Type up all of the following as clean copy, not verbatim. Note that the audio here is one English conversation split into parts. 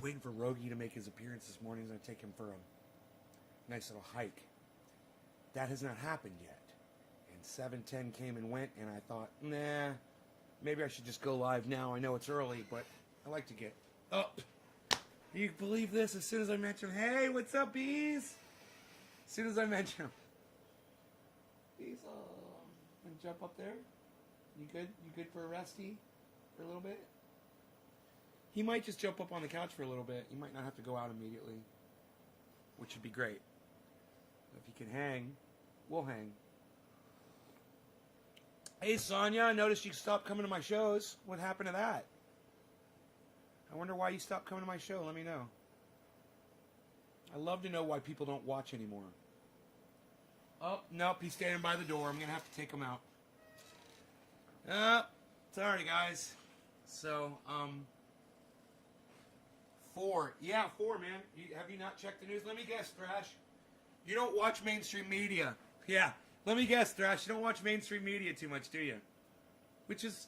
waiting for Rogie to make his appearance this morning. He's going to take him for a nice little hike. That has not happened yet. And 7:10 came and went, and I thought, nah, maybe I should just go live now. I know it's early, but I like to get up. Do you believe this? As soon as I mention him, hey, what's up, bees? As soon as I mention him. Bees, gonna jump up there? You good? You good for a resty for a little bit? He might just jump up on the couch for a little bit. He might not have to go out immediately, which would be great. If he can hang, we'll hang. Hey, Sonia, I noticed you stopped coming to my shows. What happened to that? I wonder why you stopped coming to my show. Let me know. I love to know why people don't watch anymore. Oh, nope, he's standing by the door. I'm going to have to take him out. Sorry, guys. So, 4. Yeah, 4, man. Have you not checked the news? Let me guess, Thrash. You don't watch mainstream media. Yeah, let me guess, Thrash. You don't watch mainstream media too much, do you? Which is,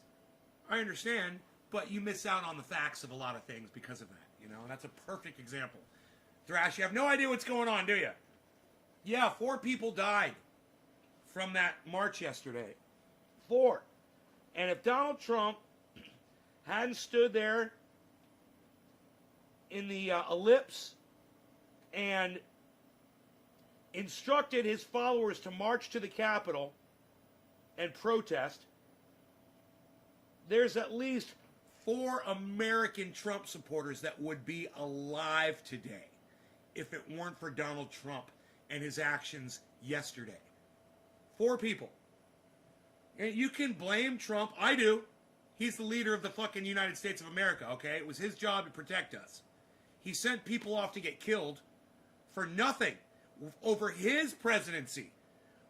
I understand, but you miss out on the facts of a lot of things because of that, you know? And that's a perfect example. Thrash, you have no idea what's going on, do you? Yeah, 4 people died from that march yesterday. 4. And if Donald Trump hadn't stood there in the ellipse and instructed his followers to march to the Capitol and protest, there's at least 4 American Trump supporters that would be alive today if it weren't for Donald Trump and his actions yesterday. 4 people. And you can blame Trump. I do. He's the leader of the fucking United States of America, okay? It was his job to protect us. He sent people off to get killed for nothing over his presidency,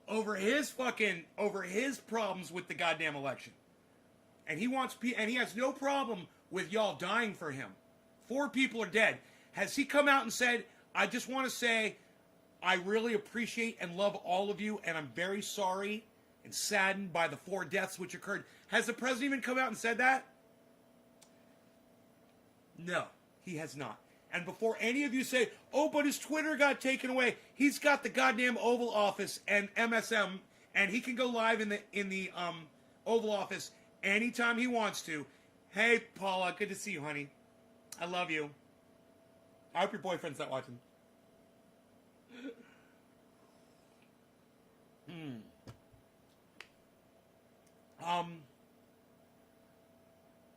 over his problems with the goddamn election. And he has no problem with y'all dying for him. 4 people are dead. Has he come out and said, I just want to say, I really appreciate and love all of you, and I'm very sorry and saddened by the 4 deaths which occurred. Has the president even come out and said that? No, he has not. And before any of you say, oh, but his Twitter got taken away, he's got the goddamn Oval Office and MSM, and he can go live in the Oval Office anytime he wants to. Hey, Paula, good to see you, honey. I love you. I hope your boyfriend's not watching.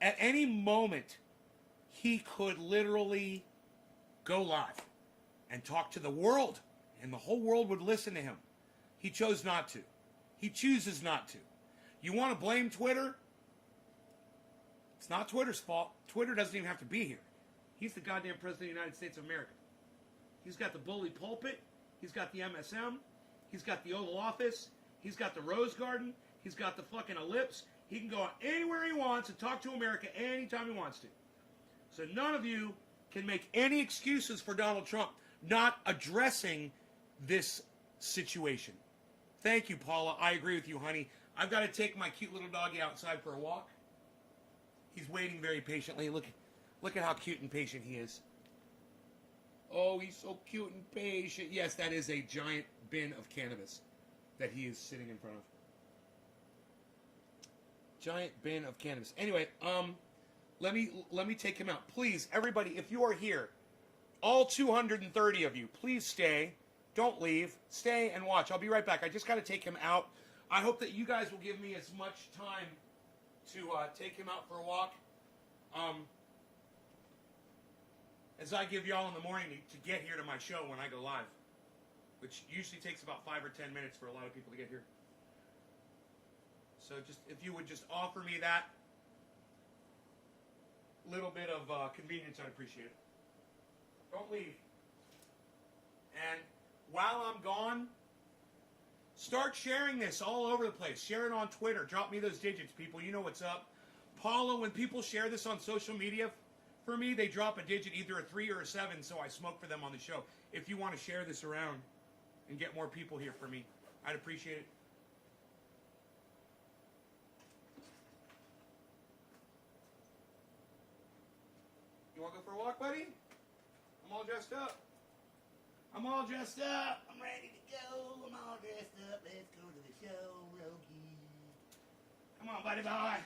At any moment, he could literally go live and talk to the world, and the whole world would listen to him. He chose not to. He chooses not to. You want to blame Twitter? It's not Twitter's fault. Twitter doesn't even have to be here. He's the goddamn president of the United States of America. He's got the bully pulpit. He's got the MSM. He's got the Oval Office. He's got the Rose Garden. He's got the fucking ellipse. He can go anywhere he wants and talk to America anytime he wants to. So none of you can make any excuses for Donald Trump not addressing this situation. Thank you, Paula. I agree with you, honey. I've got to take my cute little doggy outside for a walk. He's waiting very patiently. Look at how cute and patient he is. Oh, he's so cute and patient. Yes, that is a giant bin of cannabis that he is sitting in front of. Giant bin of cannabis. Anyway, let me take him out. Please, everybody, if you are here, all 230 of you, please stay. Don't leave. Stay and watch. I'll be right back. I just got to take him out. I hope that you guys will give me as much time to take him out for a walk as I give y'all in the morning to get here to my show when I go live, which usually takes about 5 or 10 minutes for a lot of people to get here. So just if you would just offer me that little bit of convenience, I'd appreciate it. Don't leave. And while I'm gone, start sharing this all over the place. Share it on Twitter. Drop me those digits, people. You know what's up. Paula, when people share this on social media, for me, they drop a digit, either a 3 or a 7, so I smoke for them on the show. If you want to share this around and get more people here for me, I'd appreciate it. You want to go for a walk, buddy? I'm all dressed up. I'm all dressed up. I'm ready to go. I'm all dressed up. Let's go to the show, Rogie. Come on, buddy boy.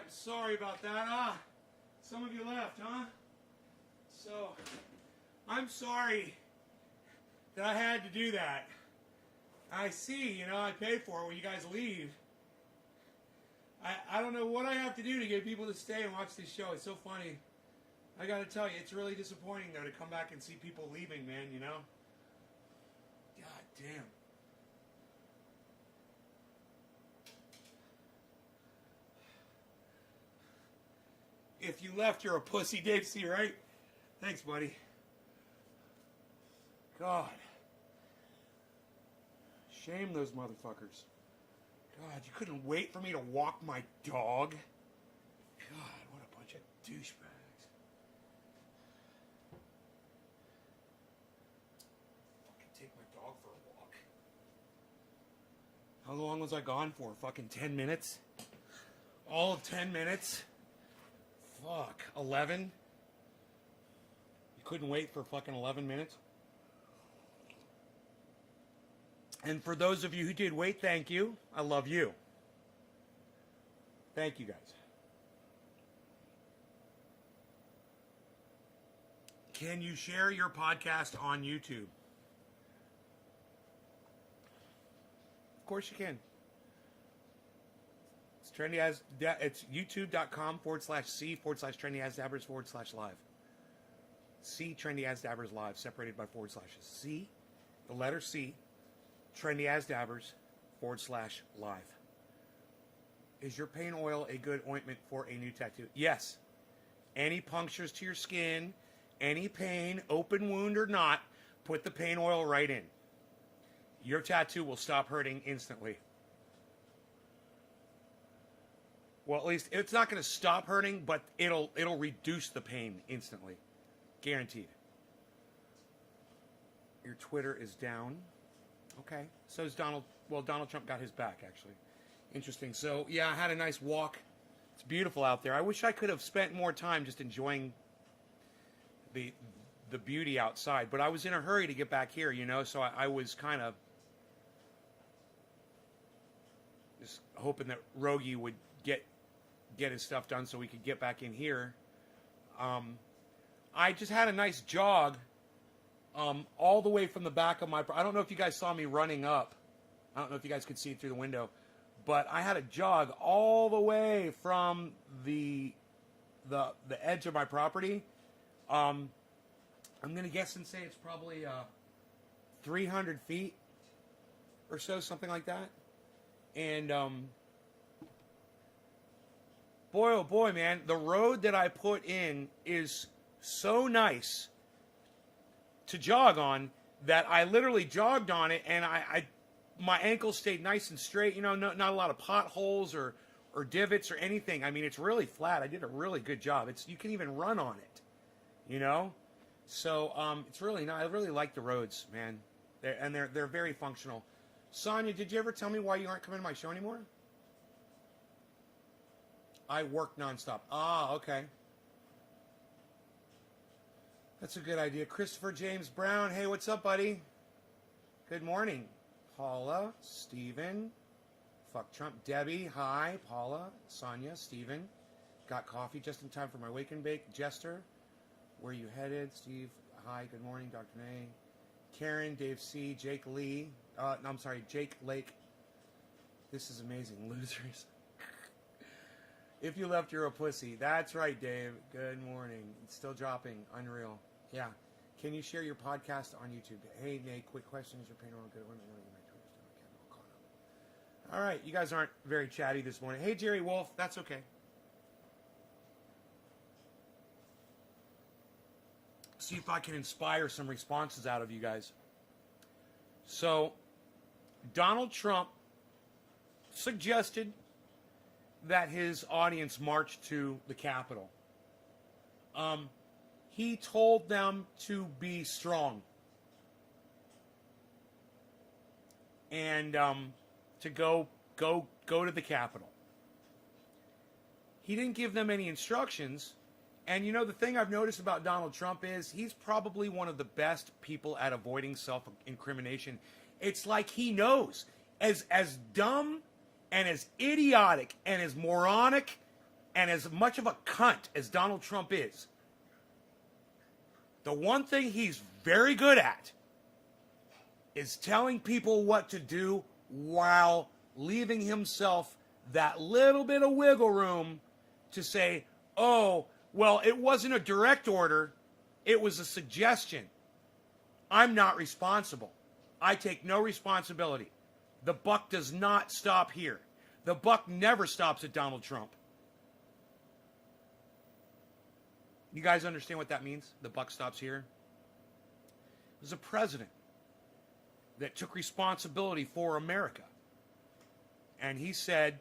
sorry about that. Some of you left, huh? So, I'm sorry that I had to do that. I see, I pay for it when you guys leave. I don't know what I have to do to get people to stay and watch this show. It's so funny. I gotta tell you, it's really disappointing, though, to come back and see people leaving, man, God damn. If you left, you're a pussy, Dave C., right? Thanks, buddy. God. Shame those motherfuckers. God, you couldn't wait for me to walk my dog? God, what a bunch of douchebags. Fucking take my dog for a walk. How long was I gone for? Fucking 10 minutes? All of 10 minutes? Fuck. 11? You couldn't wait for fucking 11 minutes? And for those of you who did wait, thank you. I love you. Thank you, guys. Can you share your podcast on YouTube? Of course you can. It's trendy as it's youtube.com/C/trendyasdabbers/live. C trendy as dabbers live, separated by forward slashes. C, the letter C, trendy as dabbers /live. Is your pain oil a good ointment for a new tattoo? Yes. Any punctures to your skin, any pain, open wound or not, put the pain oil right in. Your tattoo will stop hurting instantly. Well, at least it's not going to stop hurting, but it'll reduce the pain instantly. Guaranteed. Your Twitter is down. Okay. So is Donald. Well, Donald Trump got his back, actually. Interesting. So, yeah, I had a nice walk. It's beautiful out there. I wish I could have spent more time just enjoying the beauty outside. But I was in a hurry to get back here, so I was kind of just hoping that Rogie would get his stuff done so we could get back in here. I just had a nice jog all the way from the back of my... I don't know if you guys saw me running up. I don't know if you guys could see it through the window. But I had a jog all the way from the edge of my property. I'm going to guess and say it's probably 300 feet or so, something like that. And boy, oh boy, man, the road that I put in is so nice to jog on that I literally jogged on it, and my ankles stayed nice and straight. Not a lot of potholes or divots or anything. I mean, it's really flat. I did a really good job. You can even run on it, So it's really nice. I really like the roads, man. They're very functional. Sonia, did you ever tell me why you aren't coming to my show anymore? I work nonstop. Ah, okay. That's a good idea. Christopher James Brown. Hey, what's up, buddy? Good morning. Paula, Steven, fuck Trump, Debbie, hi, Paula, Sonia, Steven, got coffee just in time for my wake and bake, Jester, where you headed, Steve, hi, good morning, Dr. Nay, Karen, Dave C, Jake Lee, Jake Lake, this is amazing, losers. If you left, you're a pussy. That's right, Dave, good morning, it's still dropping, unreal, yeah. Can you share your podcast on YouTube? Hey, Nay, quick question, is your pain oil good? All right, you guys aren't very chatty this morning. Hey, Jerry Wolf, that's okay. See if I can inspire some responses out of you guys. So, Donald Trump suggested that his audience march to the Capitol. He told them to be strong. And, to go to the Capitol. He didn't give them any instructions. And the thing I've noticed about Donald Trump is he's probably one of the best people at avoiding self-incrimination. It's like he knows. As dumb and as idiotic and as moronic And as much of a cunt as Donald Trump is, the one thing he's very good at is telling people what to do while leaving himself that little bit of wiggle room to say, oh, well, it wasn't a direct order, it was a suggestion. I'm not responsible. I take no responsibility. The buck does not stop here. The buck never stops at Donald Trump. You guys understand what that means? The buck stops here? There's a president that took responsibility for America. And he said,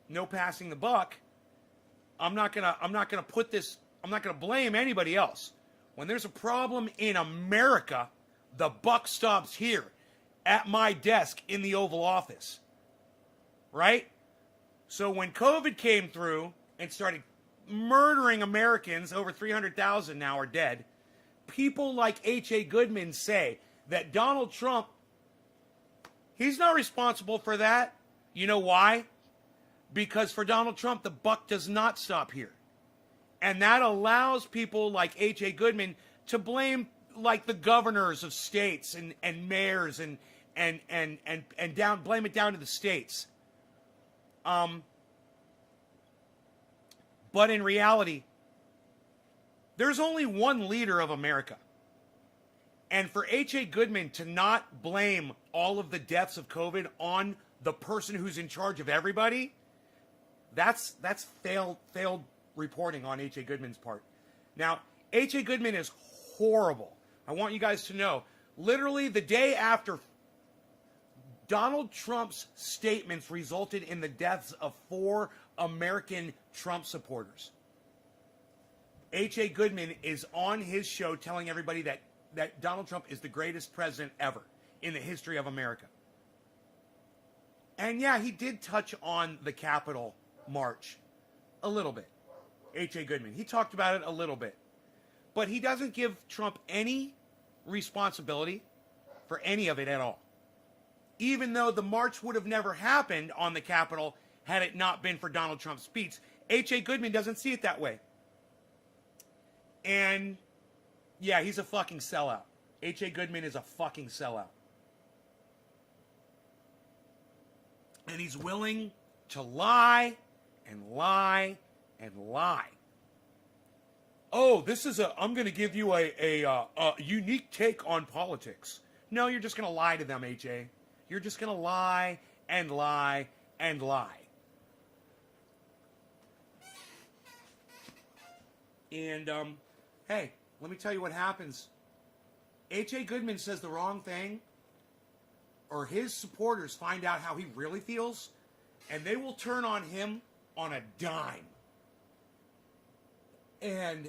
no passing the buck. I'm not gonna blame anybody else. When there's a problem in America, the buck stops here at my desk in the Oval Office. Right? So when COVID came through and started murdering Americans, over 300,000 now are dead, people like H.A. Goodman say that Donald Trump, he's not responsible for that. You know why? Because for Donald Trump, the buck does not stop here. And that allows people like H.A. Goodman to blame like the governors of states and mayors and blame it down to the states. But in reality, there's only one leader of America. And for H.A. Goodman to not blame all of the deaths of COVID on the person who's in charge of everybody, that's failed reporting on H.A. Goodman's part. Now, H.A. Goodman is horrible. I want you guys to know, literally the day after Donald Trump's statements resulted in the deaths of 4 American Trump supporters, H.A. Goodman is on his show telling everybody that Donald Trump is the greatest president ever in the history of America. And yeah, he did touch on the Capitol march a little bit. H.A. Goodman. He talked about it a little bit. But he doesn't give Trump any responsibility for any of it at all. Even though the march would have never happened on the Capitol had it not been for Donald Trump's speech, H.A. Goodman doesn't see it that way. And yeah, he's a fucking sellout. H.A. Goodman is a fucking sellout. And he's willing to lie and lie and lie. Oh, I'm going to give you a unique take on politics. No, you're just going to lie to them, H.A. You're just going to lie and lie and lie. And, hey, let me tell you what happens. H.A. Goodman says the wrong thing, or his supporters find out how he really feels, and they will turn on him on a dime. And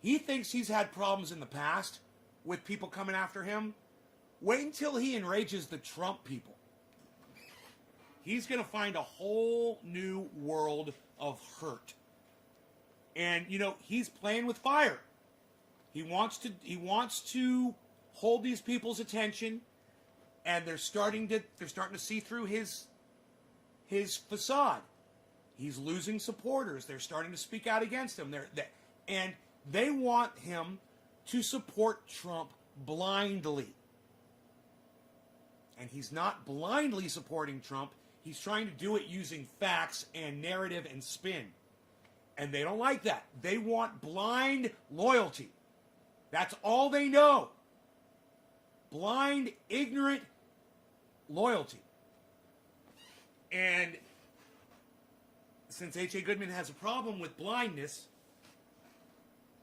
he thinks he's had problems in the past with people coming after him. Wait until he enrages the Trump people. He's going to find a whole new world of hurt. And, you know, he's playing with fire. He wants to hold these people's attention, and they're starting to see through his facade. He's losing supporters. They're starting to speak out against him. And they want him to support Trump blindly. And he's not blindly supporting Trump. He's trying to do it using facts and narrative and spin. And they don't like that. They want blind loyalty. That's all they know. Blind, ignorant loyalty. And since H.A. Goodman has a problem with blindness,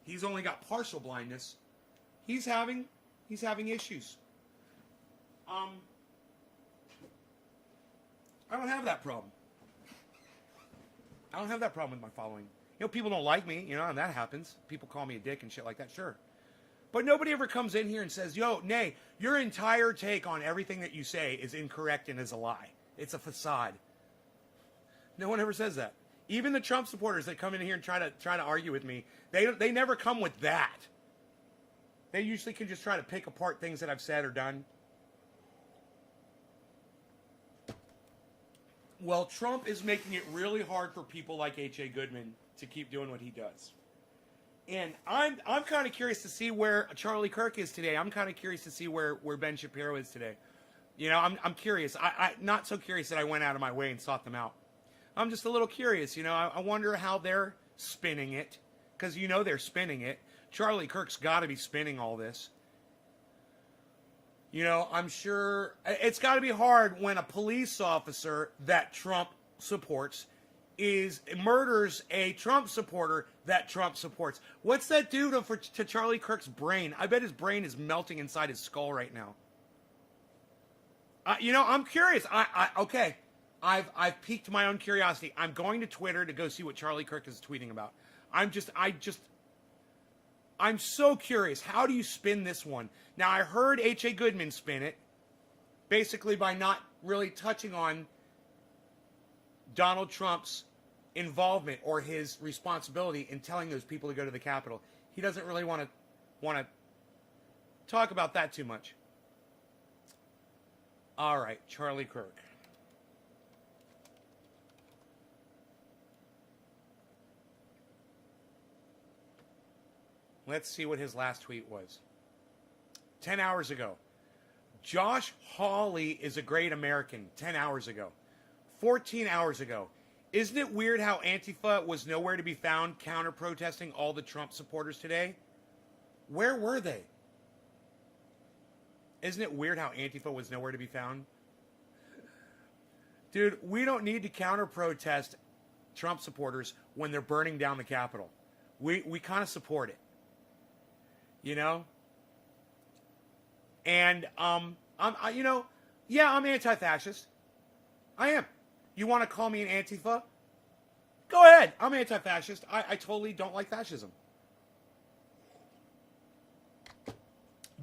he's only got partial blindness. He's having issues. I don't have that problem. I don't have that problem with my following. You know, people don't like me, you know, and that happens. People call me a dick and shit like that, sure. But nobody ever comes in here and says, yo, Nay, your entire take on everything that you say is incorrect and is a lie. It's a facade. No one ever says that. Even the Trump supporters that come in here and try to argue with me, they never come with that. They usually can just try to pick apart things that I've said or done. Well, Trump is making it really hard for people like H.A. Goodman to keep doing what he does. And I'm kind of curious to see where Charlie Kirk is today. I'm kind of curious to see where Ben Shapiro is today. You know, I'm curious. I not so curious that I went out of my way and sought them out. I'm just a little curious. You know, I wonder how they're spinning it, because you know they're spinning it. Charlie Kirk's got to be spinning all this. You know, I'm sure it's got to be hard when a police officer that Trump supports murders a Trump supporter that Trump supports. What's that do to Charlie Kirk's brain? I bet his brain is melting inside his skull right now. You know, I'm curious. Okay, I've piqued my own curiosity. I'm going to Twitter to go see what Charlie Kirk is tweeting about. I'm so curious. How do you spin this one? Now, I heard H.A. Goodman spin it, basically by not really touching on Donald Trump's involvement or his responsibility in telling those people to go to the Capitol. He doesn't really want to talk about that too much. All right, Charlie Kirk. Let's see what his last tweet was. 10 hours ago. Josh Hawley is a great American. 10 hours ago. 14 hours ago. Isn't it weird how Antifa was nowhere to be found counter-protesting all the Trump supporters today? Where were they? Isn't it weird how Antifa was nowhere to be found? Dude, we don't need to counter-protest Trump supporters when they're burning down the Capitol. We kind of support it. You know? And, I'm anti-fascist. I am. You want to call me an Antifa? Go ahead. I'm anti-fascist. I totally don't like fascism.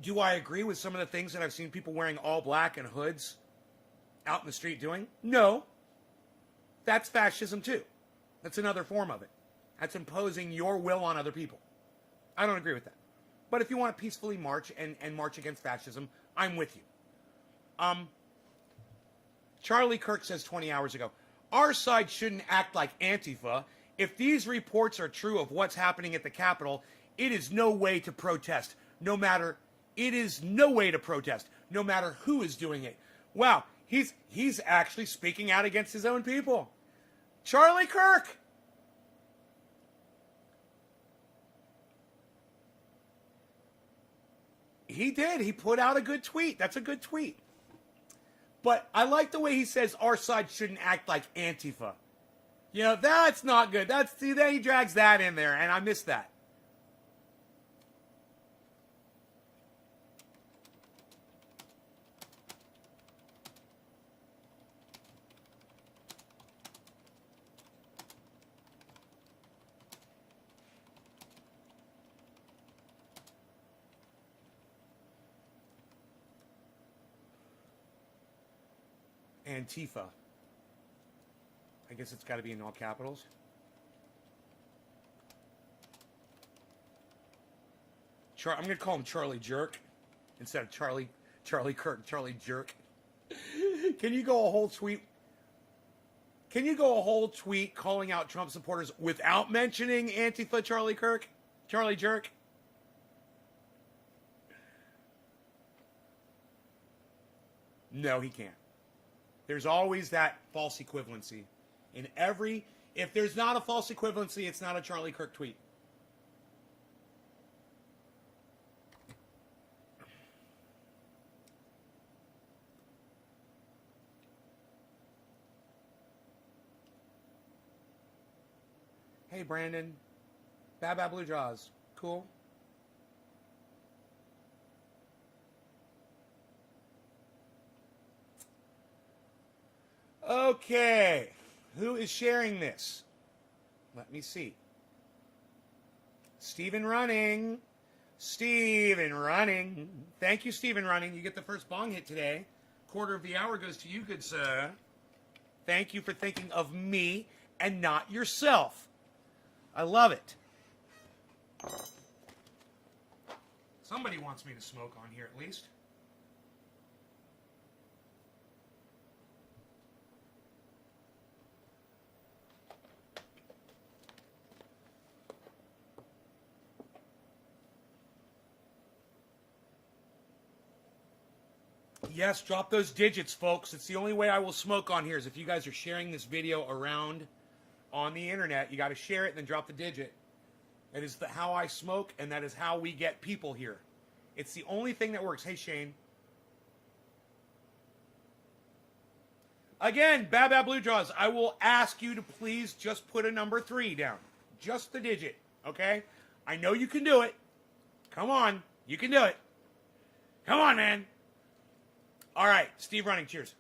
Do I agree with some of the things that I've seen people wearing all black and hoods out in the street doing? No. That's fascism too. That's another form of it. That's imposing your will on other people. I don't agree with that. But if you want to peacefully march and march against fascism, I'm with you. Charlie Kirk says 20 hours ago, our side shouldn't act like Antifa. If these reports are true of what's happening at the Capitol, it is no way to protest, no matter who is doing it. Wow, he's actually speaking out against his own people. Charlie Kirk. He did. He put out a good tweet. That's a good tweet. But I like the way he says our side shouldn't act like Antifa. You know, that's not good. Then he drags that in there, and I miss that. Antifa. I guess it's got to be in all capitals. I'm going to call him Charlie Jerk instead of Charlie Kirk, Charlie Jerk. Can you go a whole tweet? Can you go a whole tweet calling out Trump supporters without mentioning Antifa, Charlie Kirk, Charlie Jerk? No, he can't. There's always that false equivalency. If there's not a false equivalency, it's not a Charlie Kirk tweet. Hey, Brandon. Bad Bad Blue Jaws. Cool. Okay. Who is sharing this? Let me see. Steven Running. Steven Running. Thank you, Steven Running. You get the first bong hit today. Quarter of the hour goes to you, good sir. Thank you for thinking of me and not yourself. I love it. Somebody wants me to smoke on here at least. Yes, drop those digits, folks. It's the only way I will smoke on here is if you guys are sharing this video around on the internet. You got to share it and then drop the digit. That is how I smoke, and that is how we get people here. It's the only thing that works. Hey, Shane. Again, Bad Bad Blue Jaws, I will ask you to please just put a number 3 down. Just the digit, okay? I know you can do it. Come on. You can do it. Come on, man. All right, Steve Running, cheers.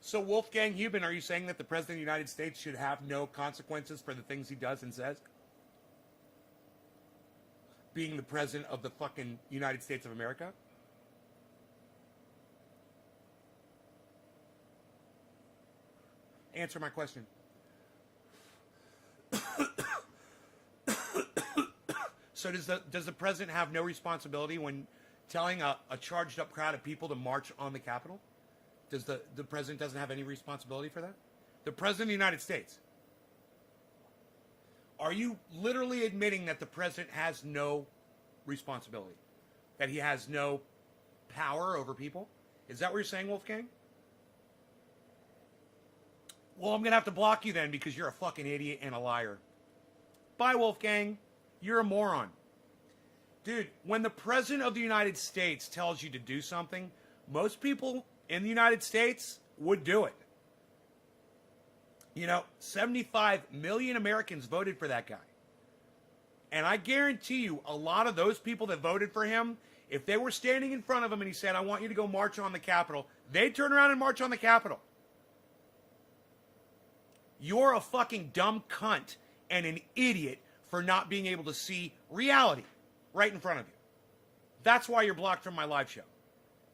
So, Wolfgang Huben, are you saying that the President of the United States should have no consequences for the things he does and says? Being the President of the fucking United States of America? Answer my question. So does the President have no responsibility when telling a charged up crowd of people to march on the Capitol? Does the President doesn't have any responsibility for that? The President of the United States. Are you literally admitting that the President has no responsibility? That he has no power over people? Is that what you're saying, Wolfgang? Well, I'm going to have to block you then because you're a fucking idiot and a liar. Bye, Wolfgang. You're a moron. Dude, when the President of the United States tells you to do something, most people in the United States would do it. You know, 75 million Americans voted for that guy. And I guarantee you, a lot of those people that voted for him, if they were standing in front of him and he said, I want you to go march on the Capitol, they'd turn around and march on the Capitol. You're a fucking dumb cunt and an idiot for not being able to see reality right in front of you. That's why you're blocked from my live show.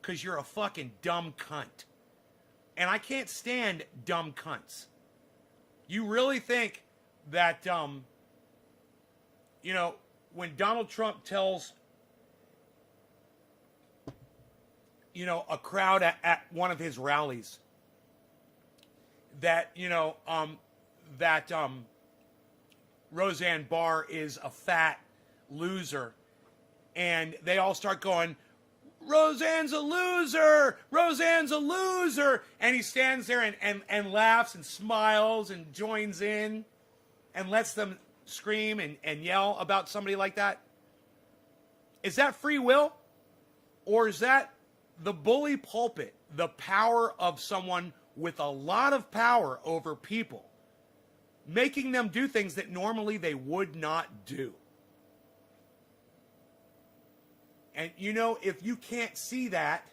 Because you're a fucking dumb cunt. And I can't stand dumb cunts. You really think that, you know, when Donald Trump tells, you know, a crowd at one of his rallies that, you know, Roseanne Barr is a fat loser, and they all start going, Roseanne's a loser! Roseanne's a loser! And he stands there and laughs and smiles and joins in and lets them scream and yell about somebody like that. Is that free will? Or is that the bully pulpit, the power of someone with a lot of power over people, making them do things that normally they would not do? And, you know, if you can't see that,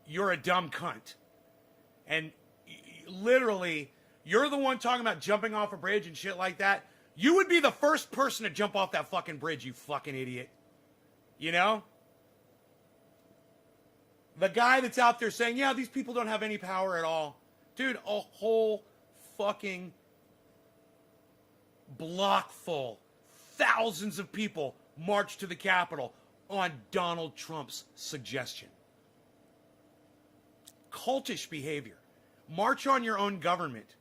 you're a dumb cunt. And literally, you're the one talking about jumping off a bridge and shit like that. You would be the first person to jump off that fucking bridge, you fucking idiot. You know? The guy that's out there saying, yeah, these people don't have any power at all. Dude, a whole fucking block full, thousands of people marched to the Capitol on Donald Trump's suggestion. Cultish behavior. March on your own government,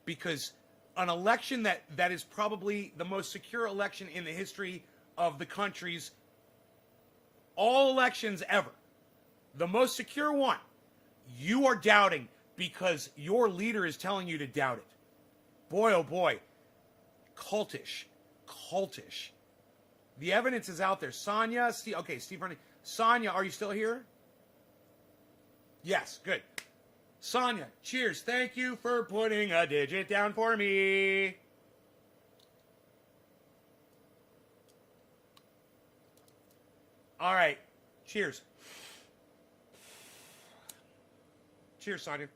because an election that is probably the most secure election in the history of the country's all elections ever, the most secure one, you are doubting because your leader is telling you to doubt it. Boy, oh boy. Cultish. The evidence is out there. Sonia, Steve Running. Sonia, are you still here? Yes, good. Sonia, cheers. Thank you for putting a digit down for me. All right. Cheers. Cheers, Sonia.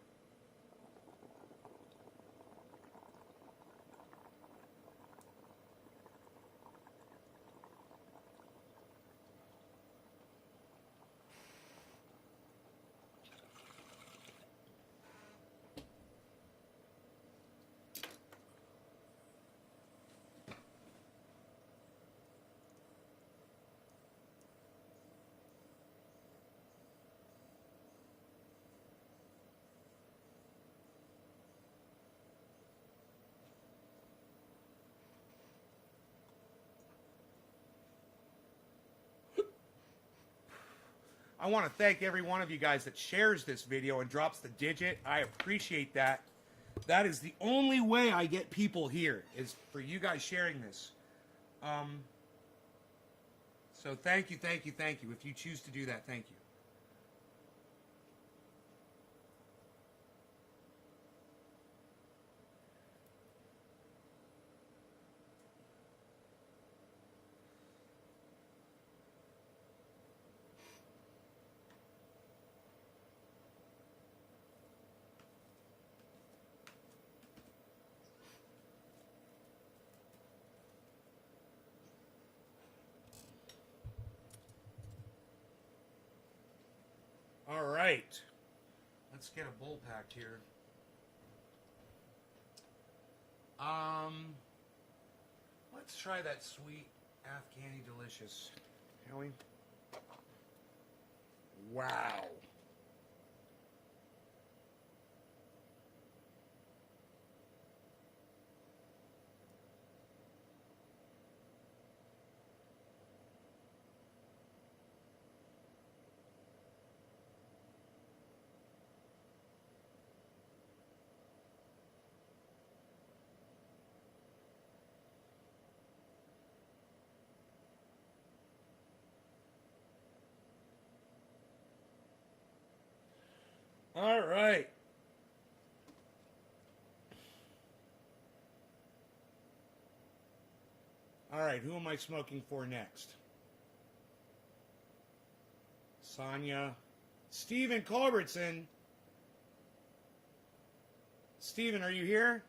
I want to thank every one of you guys that shares this video and drops the digit. I appreciate that. That is the only way I get people here, is for you guys sharing this. So thank you, thank you, thank you. If you choose to do that, thank you. All right. Let's get a bull pack here. Let's try that sweet Afghani delicious. Shall we? Wow. All right. All right, who am I smoking for next? Sonia. Stephen Culbertson. Stephen, are you here?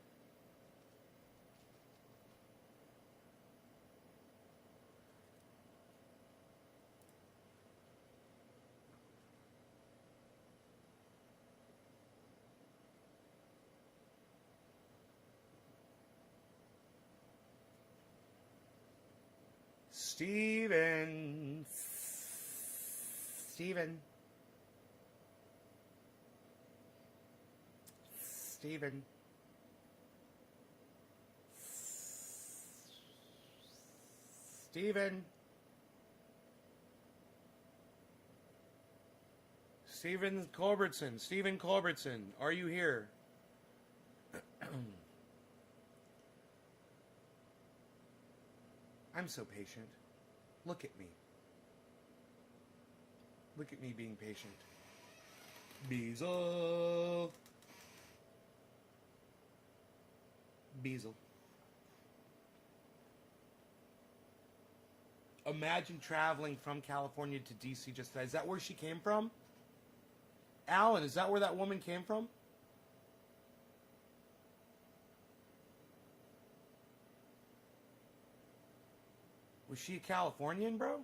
Stephen. Stephen. Stephen. Stephen. Stephen Culbertson. Stephen Culbertson, are you here? I'm so patient. Look at me. Look at me being patient. Beazle. Beazle. Imagine traveling from California to D.C. just today. Is that where she came from? Alan, is that where that woman came from? Was she a Californian, bro?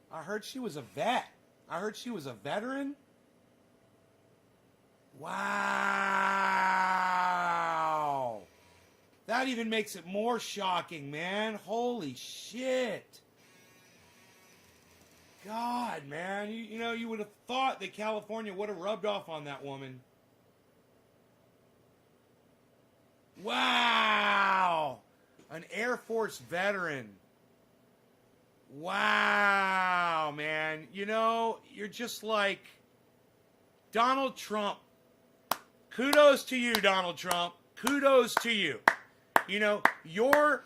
I heard she was a vet. I heard she was a veteran. Wow. That even makes it more shocking, man. Holy shit. God, man. You know, you would have thought that California would have rubbed off on that woman. Wow. An Air Force veteran. Wow, man. You know, you're just like Donald Trump. Kudos to you, Donald Trump. Kudos to you. You know, your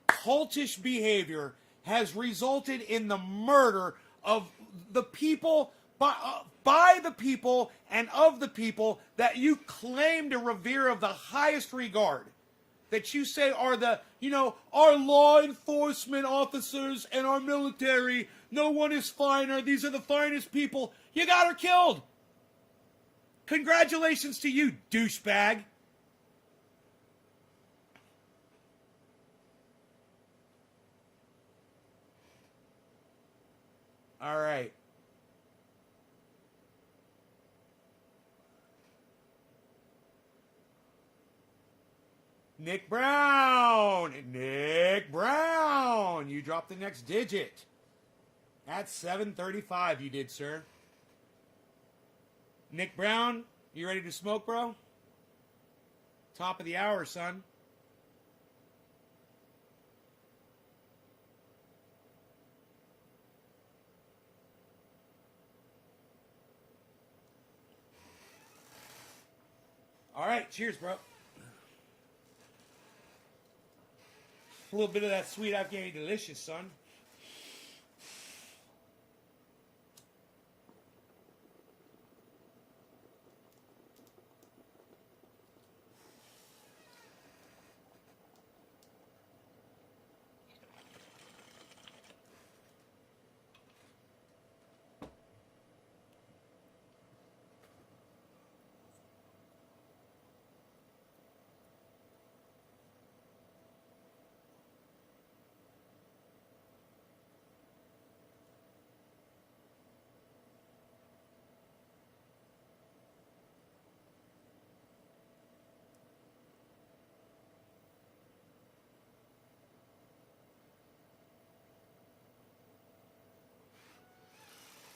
cultish behavior has resulted in the murder of the people, by the people and of the people that you claim to revere of the highest regard. That you say are the, you know, our law enforcement officers and our military, no one is finer, these are the finest people. You got her killed. Congratulations to you, douchebag. All right. Nick Brown. Nick Brown. You dropped the next digit. That's 735 you did, sir. Nick Brown, you ready to smoke, bro? Top of the hour, son. All right, cheers, bro. A little bit of that sweet Afghani delicious, son.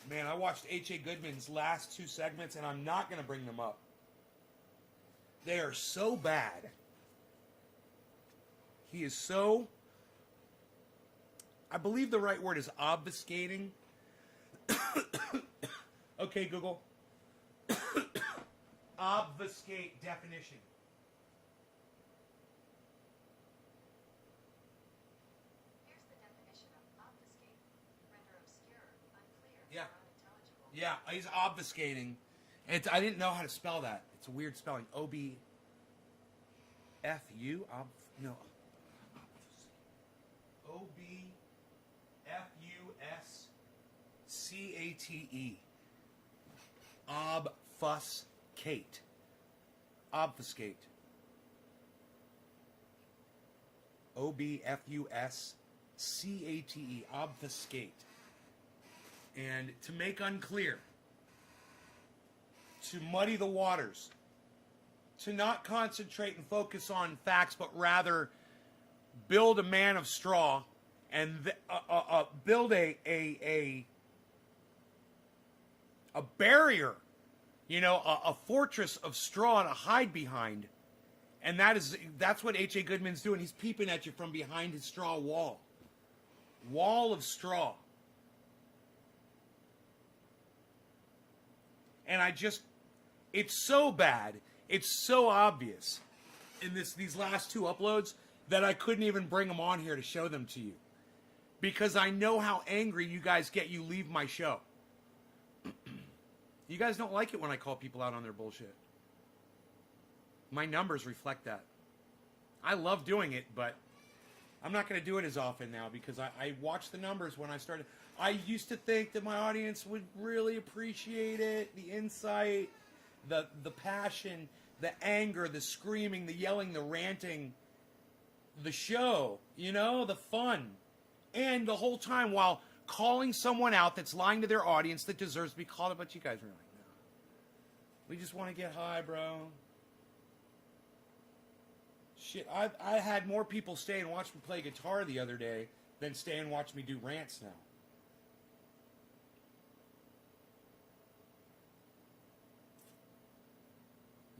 Man, I watched H.A. Goodman's last 2 segments, and I'm not going to bring them up. They are so bad. He is so... I believe the right word is obfuscating. Okay, Google. Obfuscate definition. Here's the definition of obfuscate. Render obscure, unclear, Yeah. unintelligible. Yeah, he's obfuscating. I didn't know how to spell that. It's a weird spelling. O-B-F-U? No. O-B-F-U-S-C-A-T-E. Obfuscate. Obfuscate. O-B-F-U-S-C-A-T-E. Obfuscate. And to make unclear, to muddy the waters, to not concentrate and focus on facts, but rather build a man of straw and build a barrier, a fortress of straw to hide behind. And that's what H.A. Goodman's doing. He's peeping at you from behind his straw wall. Wall of straw. And it's so bad, it's so obvious in these last 2 uploads that I couldn't even bring them on here to show them to you. Because I know how angry you guys get you leave my show. You guys don't like it when I call people out on their bullshit. My numbers reflect that. I love doing it, but I'm not going to do it as often now because I watched the numbers when I started. I used to think that my audience would really appreciate it, the insight, the passion, the anger, the screaming, the yelling, the ranting, the show, the fun. And the whole time while calling someone out that's lying to their audience that deserves to be called out, but you guys are like, no. We just want to get high, bro. Shit, I had more people stay and watch me play guitar the other day than stay and watch me do rants now.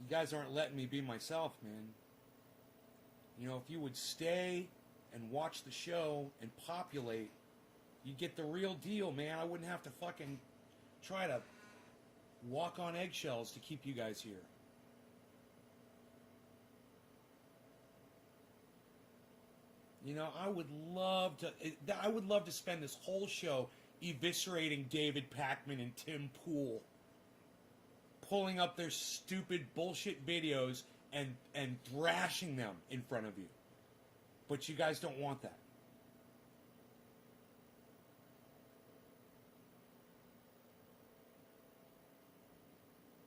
You guys aren't letting me be myself, man. If you would stay and watch the show and populate, you'd get the real deal, man. I wouldn't have to fucking try to walk on eggshells to keep you guys here. I would love to spend this whole show eviscerating David Pakman and Tim Pool, pulling up their stupid bullshit videos and thrashing them in front of you. But you guys don't want that.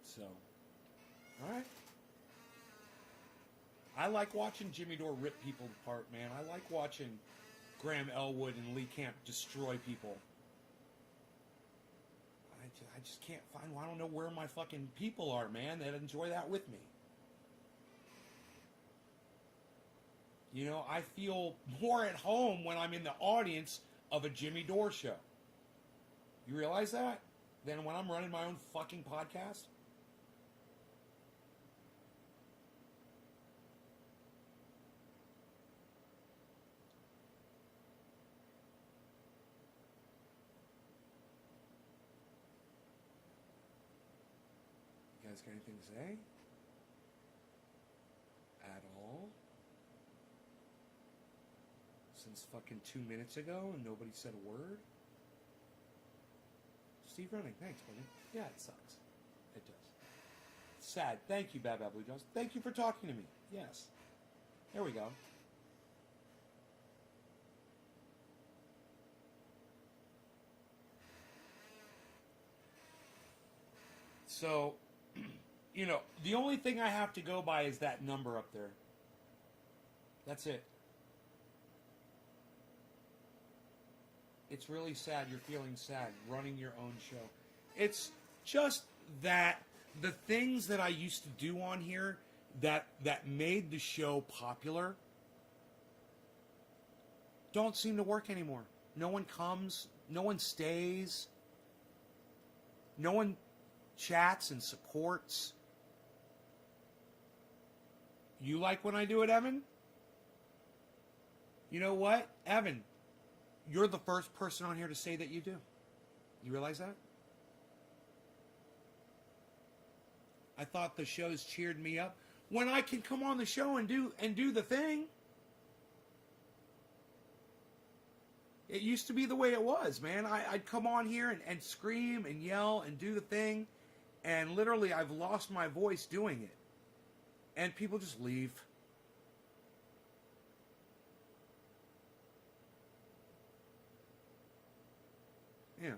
So, all right. I like watching Jimmy Dore rip people apart, man. I like watching Graham Elwood and Lee Camp destroy people. I just can't find... I don't know where my fucking people are, man, that enjoy that with me. I feel more at home when I'm in the audience of a Jimmy Dore show. You realize that? Than when I'm running my own fucking podcast? You guys got anything to say? since fucking 2 minutes ago and nobody said a word. Steve Running, thanks, buddy. Yeah, it sucks. It does. Sad. Thank you, Bad Bad Blue Jones. Thank you for talking to me. Yes. There we go. So, you know, the only thing I have to go by is that number up there. That's it. It's really sad you're feeling sad running your own show. It's just that the things that I used to do on here that made the show popular don't seem to work anymore. No one comes, no one stays, no one chats and supports. You like when I do it, Evan? You know what, Evan? You're the first person on here to say that you do. You realize that? I thought the shows cheered me up when I can come on the show and do the thing. It used to be the way it was, man. I'd come on here and scream and yell and do the thing, and literally I've lost my voice doing it. And people just leave. You know.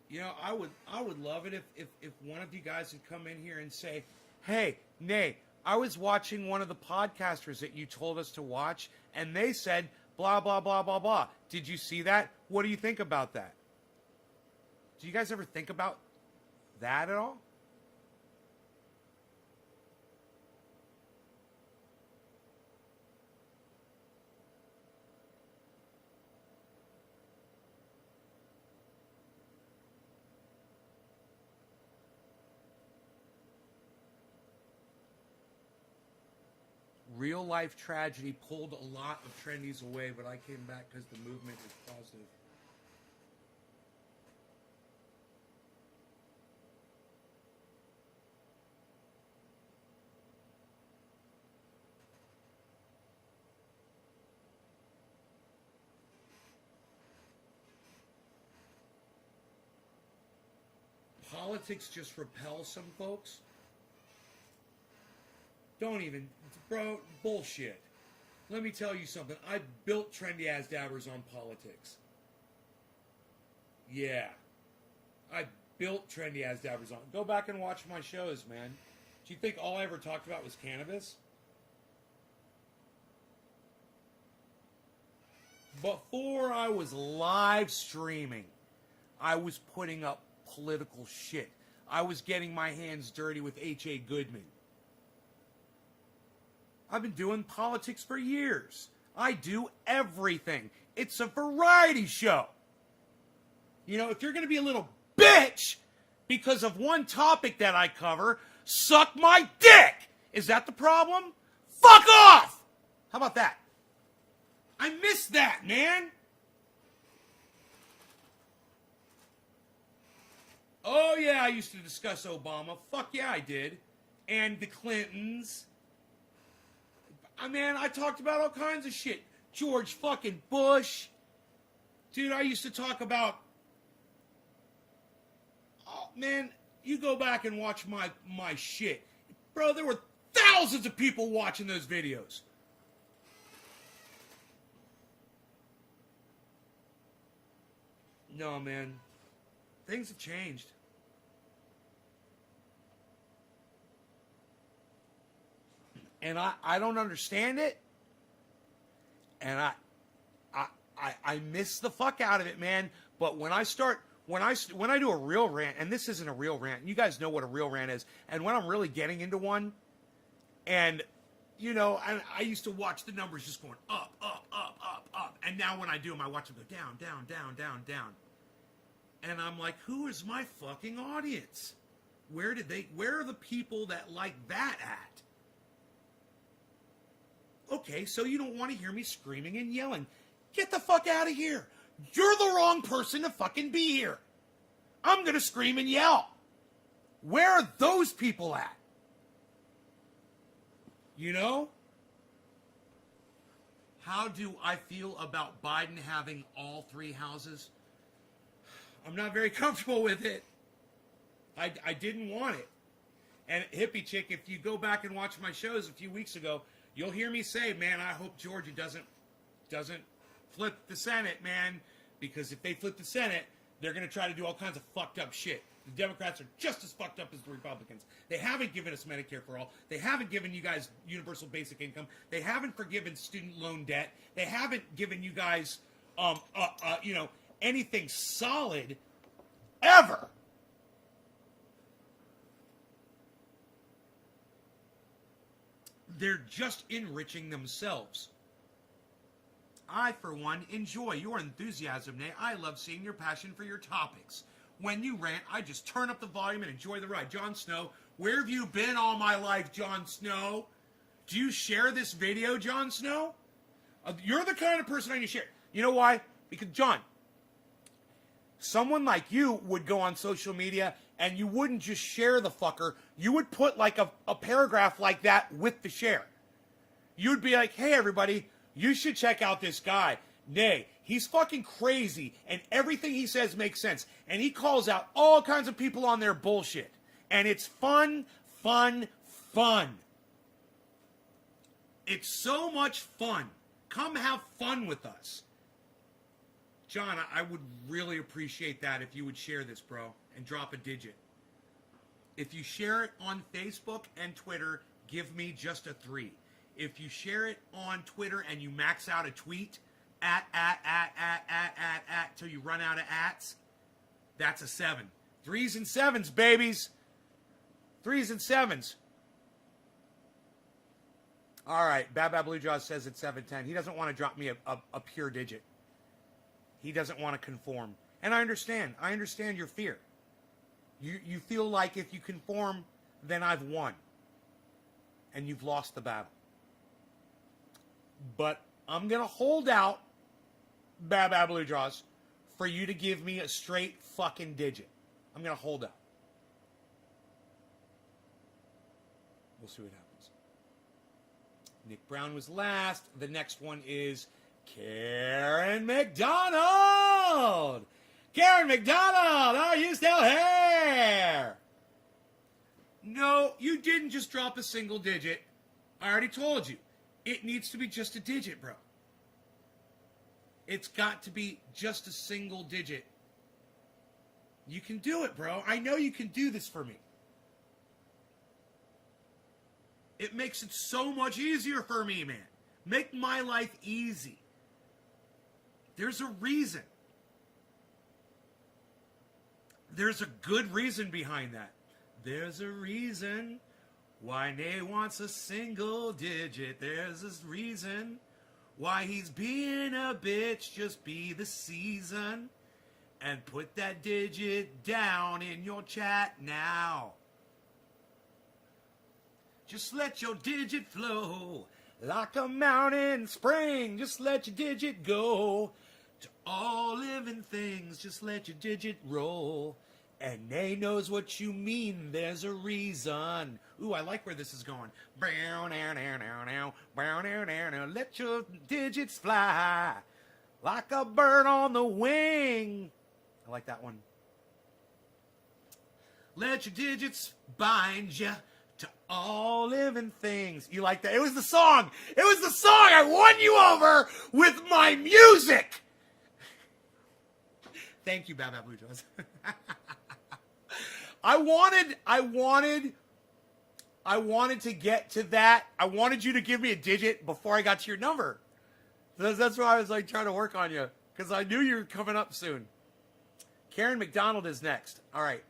You know, I would love it if one of you guys would come in here and say, "Hey, Nay, I was watching one of the podcasters that you told us to watch, and they said blah blah blah blah blah. Did you see that? What do you think about that?" Do you guys ever think about that at all? Real life tragedy pulled a lot of trendies away, but I came back because the movement is positive. Politics just repels some folks. Don't even, bro, bullshit. Let me tell you something. I built Trendy As Dabbers on politics. Yeah. I built Trendy As Dabbers on. Go back and watch my shows, man. Do you think all I ever talked about was cannabis? Before I was live streaming, I was putting up political shit. I was getting my hands dirty with H.A. Goodman. I've been doing politics for years. I do everything. It's a variety show. You know, if you're going to be a little bitch because of one topic that I cover, suck my dick. Is that the problem? Fuck off! How about that? I miss that, man. Oh, yeah, I used to discuss Obama. Fuck yeah, I did. And the Clintons. I talked about all kinds of shit. George fucking Bush. Dude, I used to talk about... Oh, man, you go back and watch my shit. Bro, there were thousands of people watching those videos. No, man. Things have changed. And I don't understand it. And I miss the fuck out of it, man. But when I do a real rant, and this isn't a real rant, you guys know what a real rant is, and when I'm really getting into one, and, you know, I used to watch the numbers just going up, up, up, up, up, and now when I do them, I watch them go down, down, down, down, down. And I'm like, who is my fucking audience? Where are the people that like that at? Okay, so you don't want to hear me screaming and yelling. Get the fuck out of here. You're the wrong person to fucking be here. I'm going to scream and yell. Where are those people at? You know? How do I feel about Biden having all 3 houses? I'm not very comfortable with it. I didn't want it. And Hippie Chick, if you go back and watch my shows a few weeks ago, you'll hear me say, man, I hope Georgia doesn't flip the Senate, man. Because if they flip the Senate, they're going to try to do all kinds of fucked up shit. The Democrats are just as fucked up as the Republicans. They haven't given us Medicare for all. They haven't given you guys universal basic income. They haven't forgiven student loan debt. They haven't given you guys, anything solid ever. They're just enriching themselves. I, for one, enjoy your enthusiasm, Nay. I love seeing your passion for your topics. When you rant, I just turn up the volume and enjoy the ride. Jon Snow, where have you been all my life, Jon Snow? Do you share this video, Jon Snow? You're the kind of person I need to share. You know why? Because, John, someone like you would go on social media and you wouldn't just share the fucker. You would put like a paragraph like that with the share. You'd be like, hey, everybody, you should check out this guy. Nay, he's fucking crazy, and everything he says makes sense. And he calls out all kinds of people on their bullshit. And it's fun, fun, fun. It's so much fun. Come have fun with us. John, I would really appreciate that if you would share this, bro, and drop a digit. If you share it on Facebook and Twitter, give me just a 3. If you share it on Twitter and you max out a tweet, at till you run out of ats, that's a 7. 3s and 7s, babies. 3s and 7s. All right, Bad Blue Jaws says it's 710. He doesn't want to drop me a pure digit. He doesn't want to conform. And I understand. I understand your fear. You feel like if you conform, then I've won. And you've lost the battle. But I'm going to hold out, Bad Blue Jaws, for you to give me a straight fucking digit. I'm going to hold out. We'll see what happens. Nick Brown was last. The next one is Karen McDonald. Karen McDonald, are you still here? No, you didn't just drop a single digit. I already told you. It needs to be just a digit, bro. It's got to be just a single digit. You can do it, bro. I know you can do this for me. It makes it so much easier for me, man. Make my life easy. There's a reason. There's a good reason behind that. There's a reason why Nay wants a single digit. There's a reason why he's being a bitch. Just be the season and put that digit down in your chat now. Just let your digit flow like a mountain spring. Just let your digit go to all living things. Just let your digit roll. And Nay knows what you mean. There's a reason. Ooh, I like where this is going. Let your digits fly like a bird on the wing. I like that one. Let your digits bind you to all living things. You like that? It was the song. It was the song. I won you over with my music. Thank you, Bad Blue Jaws. I wanted to get to that. I wanted you to give me a digit before I got to your number. That's why I was like trying to work on you, because I knew you were coming up soon. Karen McDonald is next. All right.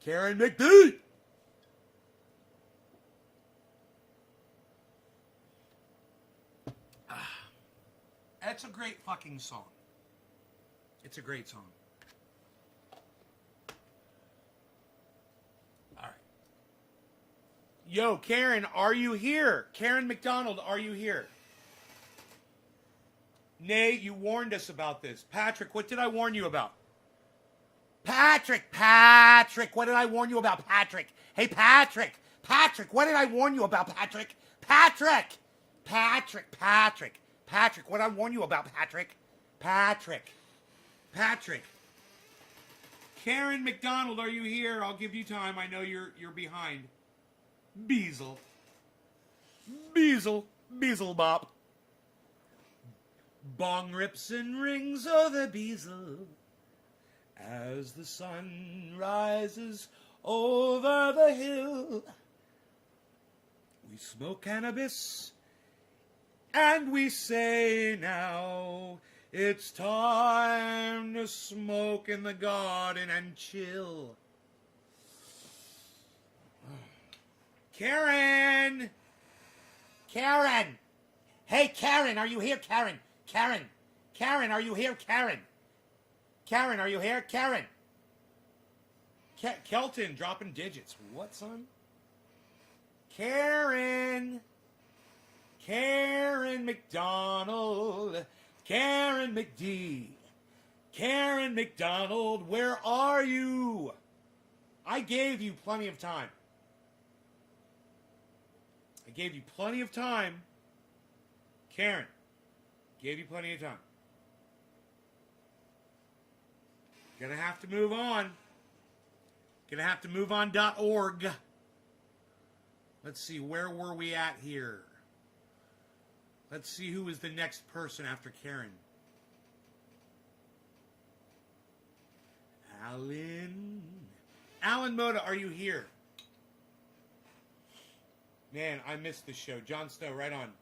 Karen McDonald. That's a great fucking song. It's a great song. All right. Yo, Karen, are you here? Karen McDonald, are you here? Nay, you warned us about this. Patrick, what did I warn you about? Patrick, what did I warn you about, Patrick? Hey, Patrick, what did I warn you about, Patrick? Patrick, what did I warn you about, Patrick? Patrick. Karen McDonald, are you here? I'll give you time. I know you're behind. Beazle bop. Bong rips and rings, oh the Beazle. As the sun rises over the hill, we smoke cannabis and we say now it's time to smoke in the garden and chill. Karen! Hey, Karen, are you here, Karen? Karen, are you here, Karen? Karen, are you here? Karen. Kelton dropping digits. What, son? Karen McDonald. Karen McD. Karen McDonald, where are you? I gave you plenty of time. Karen, gave you plenty of time. Gonna have to move on. Gonna have to move on.org. Let's see, where were we at here? Let's see who is the next person after Karen. Alan Moda, are you here? Man, I missed this show. Jon Snow, right on.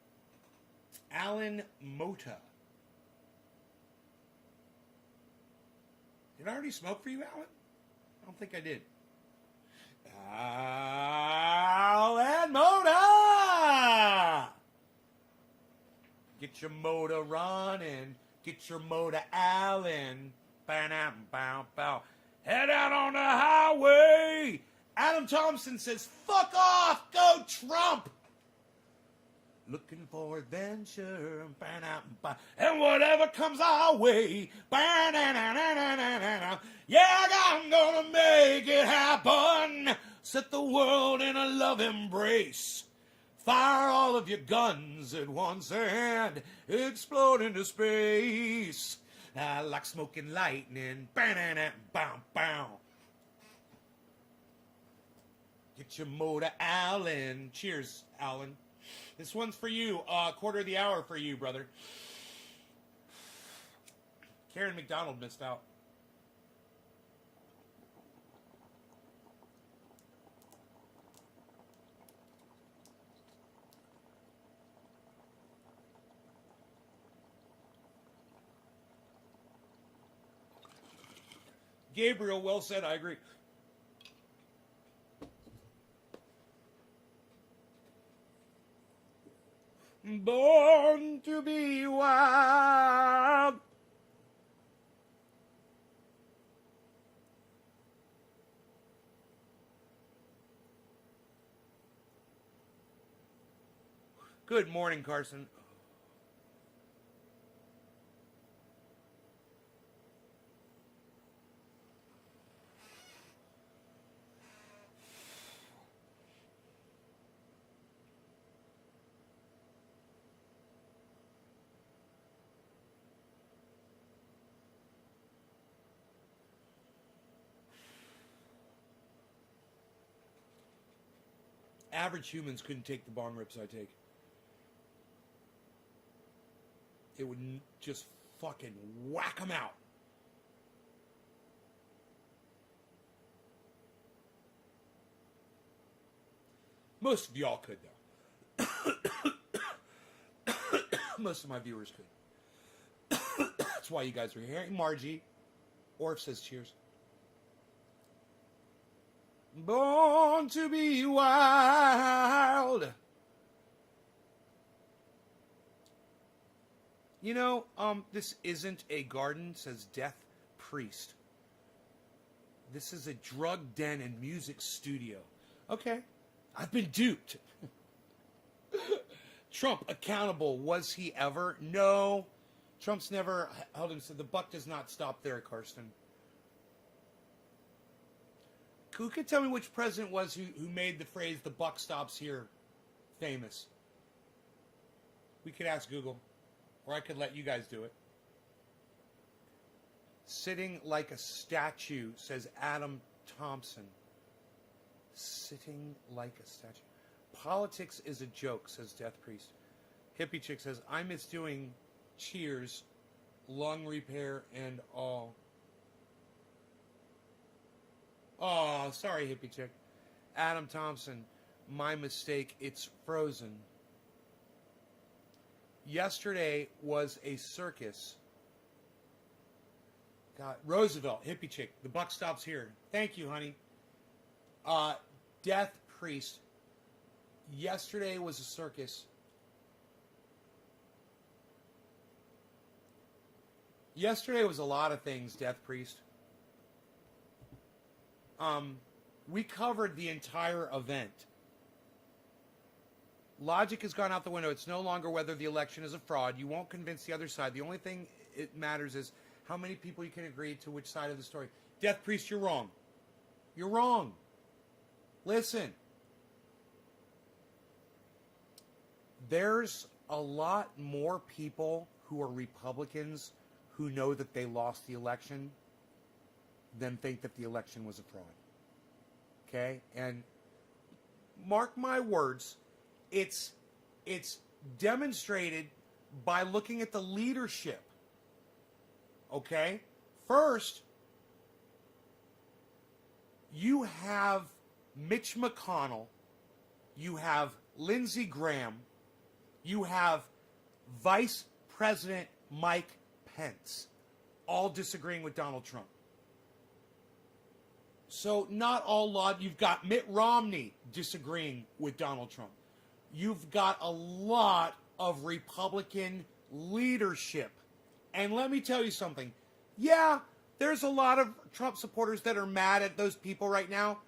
Alan Mota. Did I already smoke for you, Alan? I don't think I did. Alan Mota! Get your motor running. Get your motor, Alan. Bow. Head out on the highway. Adam Thompson says, fuck off, go Trump. Looking for adventure. And whatever comes our way. Yeah, I'm gonna make it happen. Set the world in a love embrace. Fire all of your guns at once and explode into space. Like smoking lightning. Get your motor, Alan. Cheers, Alan. This one's for you. Quarter of the hour for you, brother. Karen McDonald missed out. Gabriel, well said. I agree. Born to be wild. Good morning, Carson. Average humans couldn't take the bong rips I take. It would just fucking whack them out. Most of y'all could, though. Most of my viewers could. That's why you guys are here. Hey, Margie. Orf says cheers. Born to be wild. You know, this isn't a garden, says Death Priest. This is a drug den and music studio. Okay, I've been duped. Trump accountable, was he ever? No. Trump's never held himself. The buck does not stop there, Karsten. Who could tell me which president was who made the phrase "the buck stops here" famous? We could ask Google, or I could let you guys do it. Sitting like a statue, says Adam Thompson. Sitting like a statue. Politics is a joke, says Death Priest. Hippie Chick says, I miss doing Cheers, lung repair, and all. Oh, sorry, Hippie Chick. Adam Thompson, my mistake, it's frozen. Yesterday was a circus. God, Roosevelt, Hippie Chick, the buck stops here. Thank you, honey. Death Priest. Yesterday was a circus. Yesterday was a lot of things, Death Priest. We covered the entire event. Logic has gone out the window. It's no longer whether the election is a fraud. You won't convince the other side. The only thing it matters is how many people you can agree to which side of the story. Death Priest, you're wrong. You're wrong. Listen. There's a lot more people who are Republicans who know that they lost the election than think that the election was a fraud. Okay? And mark my words, it's demonstrated by looking at the leadership. Okay? First, you have Mitch McConnell, you have Lindsey Graham, you have Vice President Mike Pence, all disagreeing with Donald Trump. So not all law. You've got Mitt Romney disagreeing with Donald Trump. You've got a lot of Republican leadership. And let me tell you something. Yeah, there's a lot of Trump supporters that are mad at those people right now.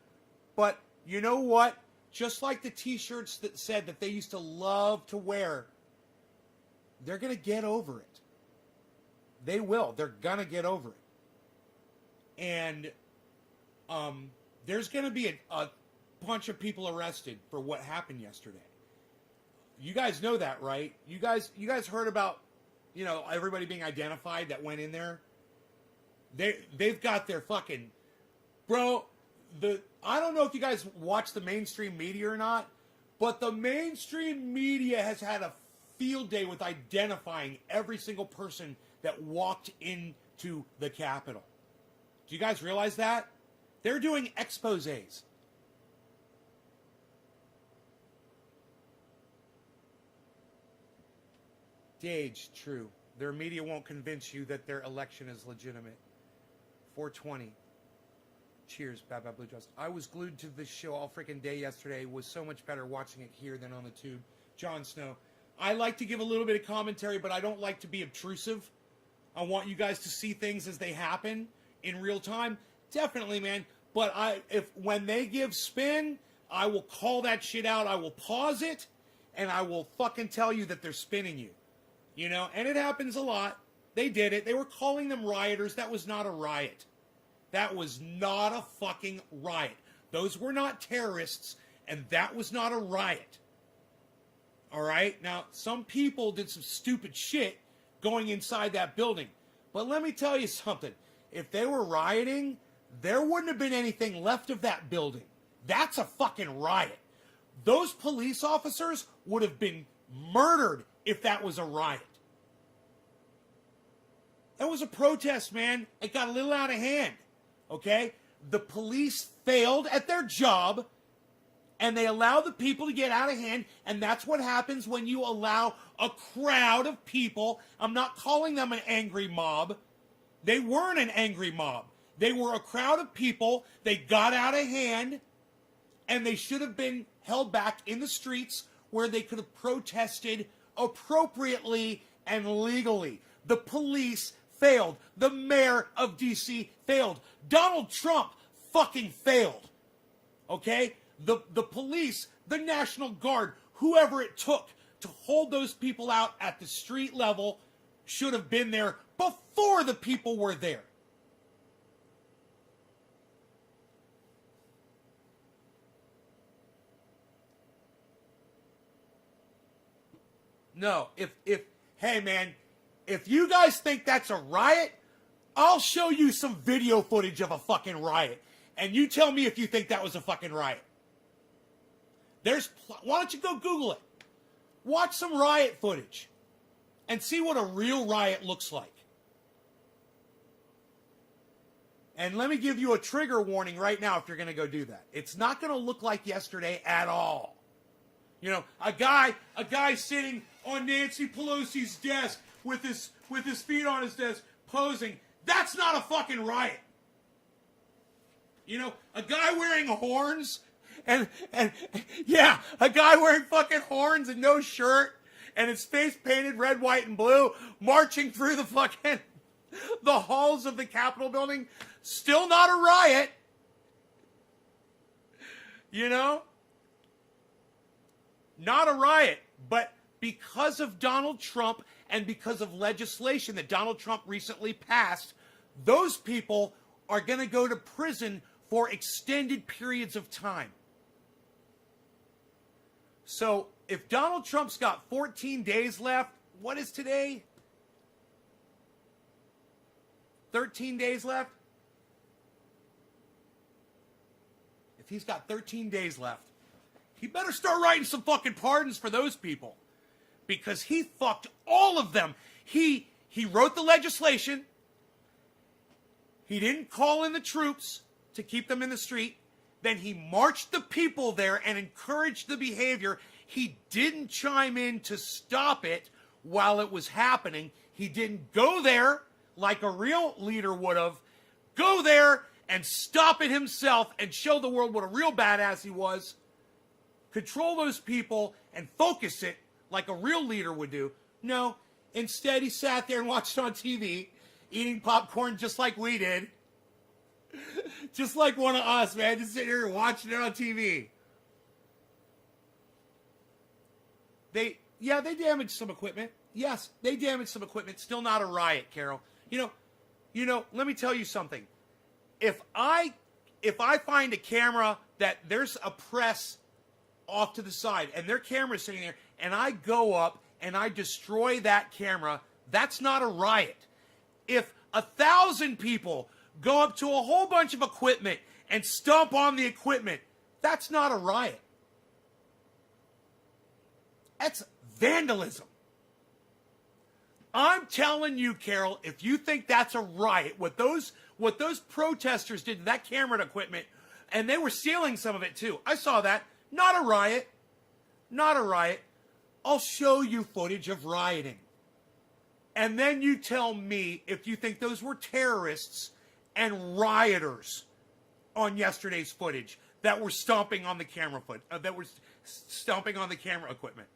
But you know what? Just like the t-shirts that said that they used to love to wear, they're going to get over it. They will. They're going to get over it. And there's going to be a bunch of people arrested for what happened yesterday. You guys know that, right? You guys heard about, everybody being identified that went in there. They've got their fucking, bro. I don't know if you guys watch the mainstream media or not, but the mainstream media has had a field day with identifying every single person that walked into the Capitol. Do you guys realize that? They're doing exposés. Gage, true. Their media won't convince you that their election is legitimate. 420. Cheers, Bad Bad Blue Jaws. I was glued to this show all freaking day yesterday. It was so much better watching it here than on the tube. Jon Snow. I like to give a little bit of commentary, but I don't like to be obtrusive. I want you guys to see things as they happen in real time. Definitely, man. But when they give spin, I will call that shit out. I will pause it, and I will fucking tell you that they're spinning you. And it happens a lot. They did it. They were calling them rioters. That was not a riot. That was not a fucking riot. Those were not terrorists, and that was not a riot. All right? Now, some people did some stupid shit going inside that building. But let me tell you something. If they were rioting, there wouldn't have been anything left of that building. That's a fucking riot. Those police officers would have been murdered if that was a riot. That was a protest, man. It got a little out of hand. Okay? The police failed at their job, and they allowed the people to get out of hand, and that's what happens when you allow a crowd of people. I'm not calling them an angry mob. They weren't an angry mob. They were a crowd of people. They got out of hand, and they should have been held back in the streets where they could have protested appropriately and legally. The police failed. The mayor of D.C. failed. Donald Trump fucking failed. Okay? The police, the National Guard, whoever it took to hold those people out at the street level should have been there before the people were there. No, hey man, if you guys think that's a riot, I'll show you some video footage of a fucking riot. And you tell me if you think that was a fucking riot. Why don't you go Google it? Watch some riot footage and see what a real riot looks like. And let me give you a trigger warning right now if you're going to go do that. It's not going to look like yesterday at all. You know, a guy sitting on Nancy Pelosi's desk with his feet on his desk posing. That's not a fucking riot. You know, a guy wearing horns and yeah, a guy wearing fucking horns and no shirt and his face painted red, white, and blue marching through the halls of the Capitol building. Still not a riot. You know? Not a riot. But because of Donald Trump and because of legislation that Donald Trump recently passed, those people are going to go to prison for extended periods of time. So if Donald Trump's got 14 days left, what is today? 13 days left? If he's got 13 days left, he better start writing some fucking pardons for those people. Because he fucked all of them. He wrote the legislation. He didn't call in the troops to keep them in the street. Then he marched the people there and encouraged the behavior. He didn't chime in to stop it while it was happening. He didn't go there like a real leader would have. Go there and stop it himself and show the world what a real badass he was. Control those people and focus it like a real leader would do. No, instead he sat there and watched on TV, eating popcorn just like we did. Just like one of us, man, just sitting here watching it on TV. They damaged some equipment. Yes, they damaged some equipment. Still not a riot, Carol. You know, let me tell you something. If I find a camera that there's a press off to the side and their camera's sitting there and I go up and I destroy that camera, that's not a riot. If 1,000 people go up to a whole bunch of equipment and stomp on the equipment, that's not a riot. That's vandalism. I'm telling you, Carol, if you think that's a riot, what those protesters did to that camera and equipment, and they were stealing some of it too. I saw that. Not a riot. Not a riot. I'll show you footage of rioting. And then you tell me if you think those were terrorists and rioters on yesterday's footage that were stomping on the camera stomping on the camera equipment.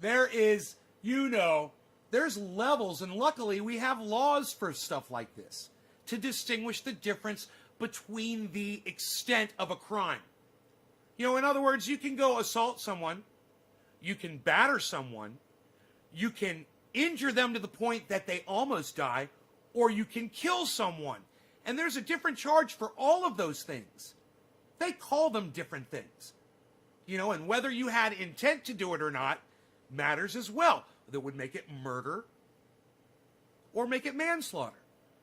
There is, there's levels, and luckily we have laws for stuff like this to distinguish the difference between the extent of a crime. In other words, you can go assault someone, you can batter someone, you can injure them to the point that they almost die, or you can kill someone. And there's a different charge for all of those things. They call them different things. And whether you had intent to do it or not matters as well. That would make it murder or make it manslaughter.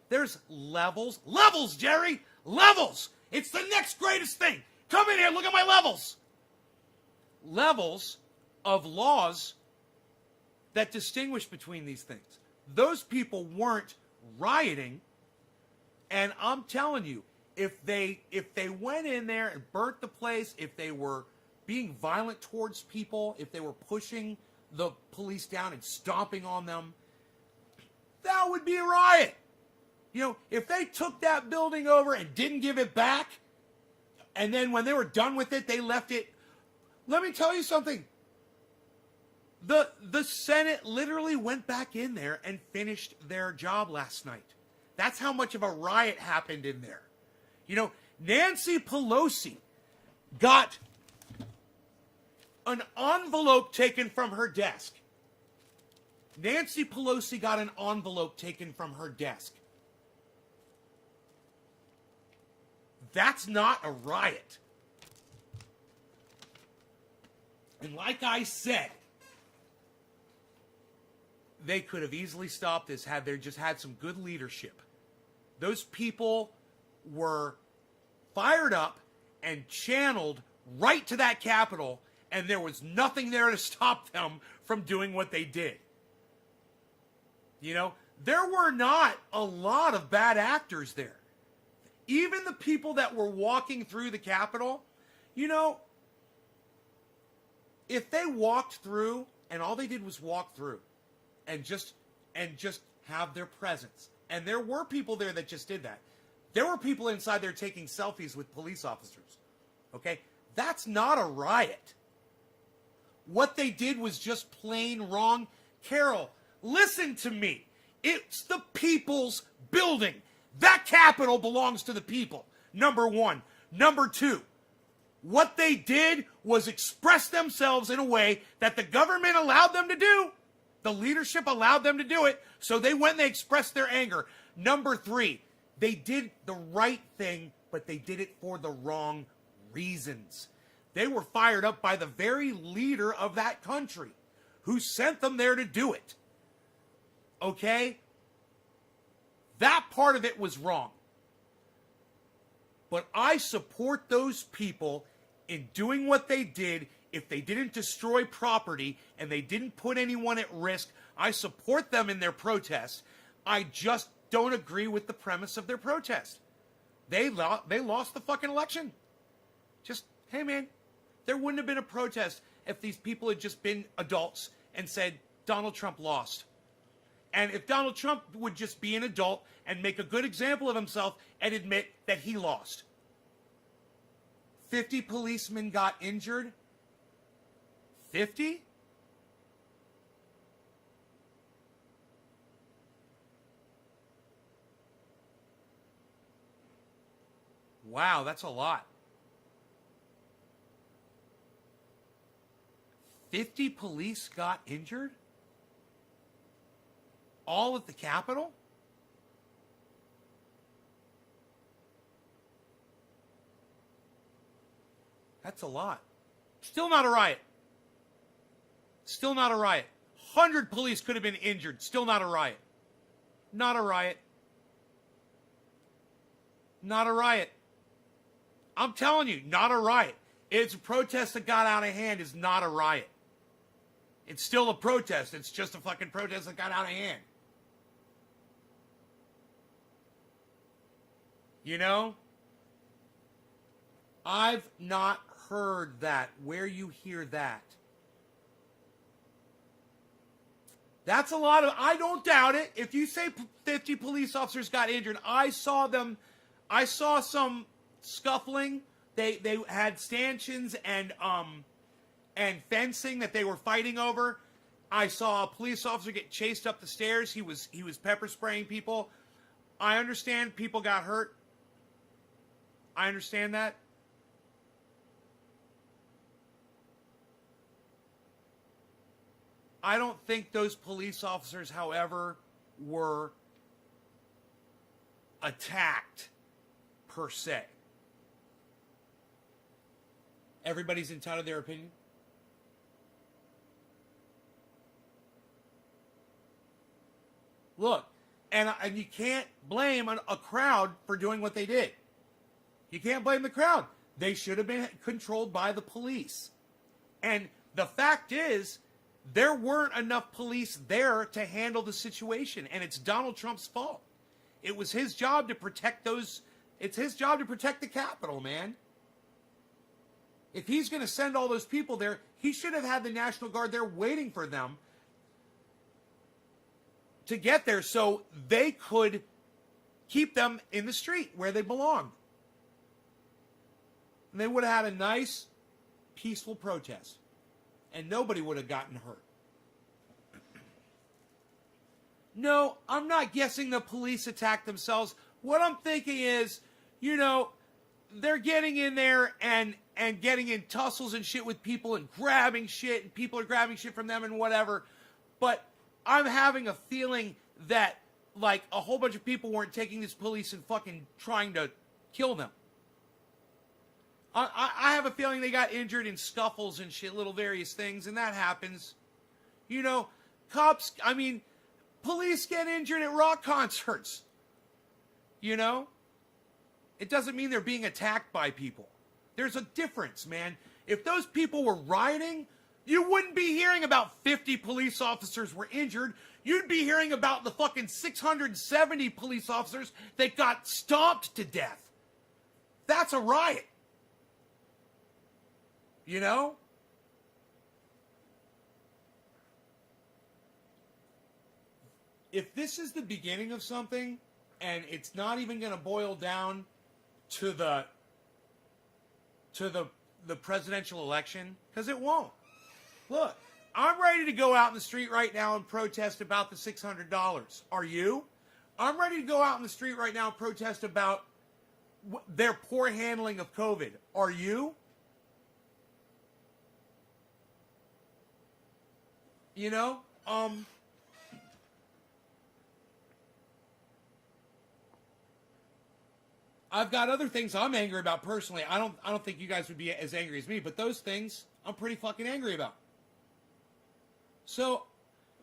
There's levels. Levels, Jerry! Levels! It's the next greatest thing. Come in here, look at my levels. Levels of laws that distinguish between these things. Those people weren't rioting, and I'm telling you, if they went in there and burnt the place, if they were being violent towards people, if they were pushing the police down and stomping on them, that would be a riot. If they took that building over and didn't give it back, and then when they were done with it, they left it. Let me tell you something. The Senate literally went back in there and finished their job last night. That's how much of a riot happened in there. Nancy Pelosi got an envelope taken from her desk. Nancy Pelosi got an envelope taken from her desk. That's not a riot. And like I said, they could have easily stopped this had they just had some good leadership. Those people were fired up and channeled right to that Capitol, and there was nothing there to stop them from doing what they did. You know, there were not a lot of bad actors there. Even the people that were walking through the Capitol, you know, if they walked through and all they did was walk through and just have their presence, and there were people there that just did that. There were people inside there taking selfies with police officers. Okay? That's not a riot. What they did was just plain wrong. Carol, listen to me. It's the people's building. That Capitol belongs to the people. Number one. Number two, what they did was express themselves in a way that the government allowed them to do. The leadership allowed them to do it, so they went and they expressed their anger. Number three, they did the right thing, but they did it for the wrong reasons. They were fired up by the very leader of that country who sent them there to do it. Okay? That part of it was wrong. But I support those people in doing what they did. If they didn't destroy property and they didn't put anyone at risk, I support them in their protest. I just don't agree with the premise of their protest. They lost the fucking election. Just, hey man, there wouldn't have been a protest if these people had just been adults and said, Donald Trump lost. And if Donald Trump would just be an adult and make a good example of himself and admit that he lost. 50 policemen got injured. 50? Wow, that's a lot. 50 police got injured? All at the Capitol? That's a lot. Still not a riot. Still not a riot. 100 police could have been injured. Still not a riot. Not a riot. Not a riot. I'm telling you, not a riot. It's a protest that got out of hand is not a riot. It's still a protest. It's just a fucking protest that got out of hand. You know? I've not heard that. Where you hear that? That's a lot of, I don't doubt it. If you say 50 police officers got injured, I saw some scuffling. They had stanchions and fencing that they were fighting over. I saw a police officer get chased up the stairs. He was pepper spraying people. I understand people got hurt. I understand that. I don't think those police officers, however, were attacked per se. Everybody's entitled to their opinion. Look, and you can't blame a crowd for doing what they did. You can't blame the crowd. They should have been controlled by the police. And the fact is, there weren't enough police there to handle the situation, and it's Donald Trump's fault. It was his job to protect those. It's his job to protect the Capitol, man. If he's going to send all those people there, he should have had the National Guard there waiting for them to get there so they could keep them in the street where they belong. And they would have had a nice, peaceful protest. And nobody would have gotten hurt. No, I'm not guessing the police attacked themselves. What I'm thinking is, you know, they're getting in there and getting in tussles and shit with people and grabbing shit, and people are grabbing shit from them and whatever. But I'm having a feeling that, like, a whole bunch of people weren't taking this police and fucking trying to kill them. I have a feeling they got injured in scuffles and shit, little various things, and that happens. You know, police get injured at rock concerts. You know? It doesn't mean they're being attacked by people. There's a difference, man. If those people were rioting, you wouldn't be hearing about 50 police officers were injured. You'd be hearing about the fucking 670 police officers that got stomped to death. That's a riot. You know? If this is the beginning of something, and it's not even going to boil down to the presidential election, because it won't. Look, I'm ready to go out in the street right now and protest about the $600. Are you? I'm ready to go out in the street right now and protest about their poor handling of COVID. Are you? You know, I've got other things I'm angry about personally. I don't think you guys would be as angry as me, but those things I'm pretty fucking angry about. So,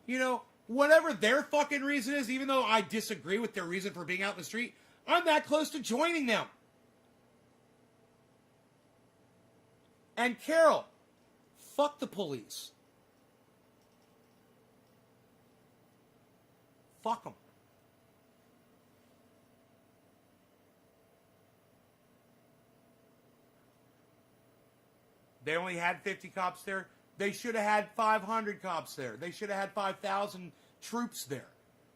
you know, whatever their fucking reason is, even though I disagree with their reason for being out in the street, I'm that close to joining them. And Carol, fuck the police. Fuck them. They only had 50 cops there. They should have had 500 cops there. They should have had 5,000 troops there.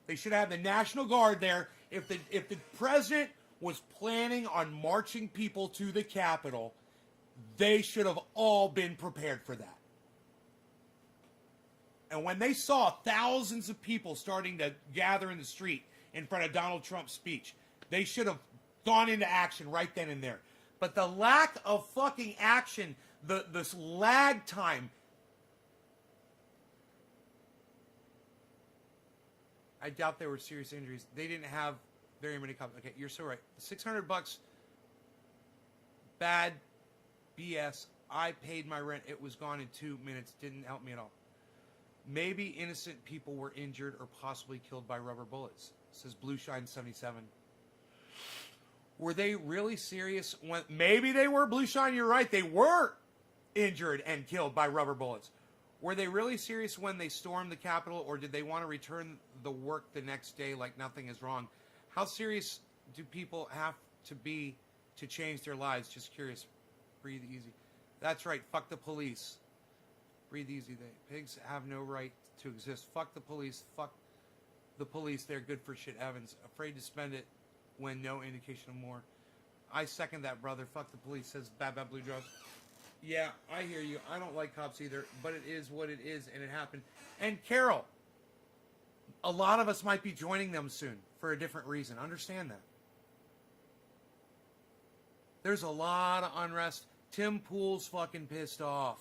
They should have had the National Guard there. If the president was planning on marching people to the Capitol, they should have all been prepared for that. And when they saw thousands of people starting to gather in the street in front of Donald Trump's speech, they should have gone into action right then and there. But the lack of fucking action, this lag time. I doubt there were serious injuries. They didn't have very many cops. Okay, you're so right. $600, bad BS. I paid my rent. It was gone in 2 minutes. Didn't help me at all. Maybe innocent people were injured or possibly killed by rubber bullets, says Blueshine77. Were they really serious when... Maybe they were, Blueshine, you're right. They were injured and killed by rubber bullets. Were they really serious when they stormed the Capitol, or did they want to return the work the next day like nothing is wrong? How serious do people have to be to change their lives? Just curious. Breathe easy. That's right. Fuck the police. Breathe easy. Pigs have no right to exist. Fuck the police. Fuck the police. They're good for shit, Evans. Afraid to spend it when no indication of more. I second that, brother. Fuck the police, says Bad Bad Blue Jaws. Yeah, I hear you. I don't like cops either, but it is what it is, and it happened. And Carol, a lot of us might be joining them soon for a different reason. Understand that. There's a lot of unrest. Tim Pool's fucking pissed off.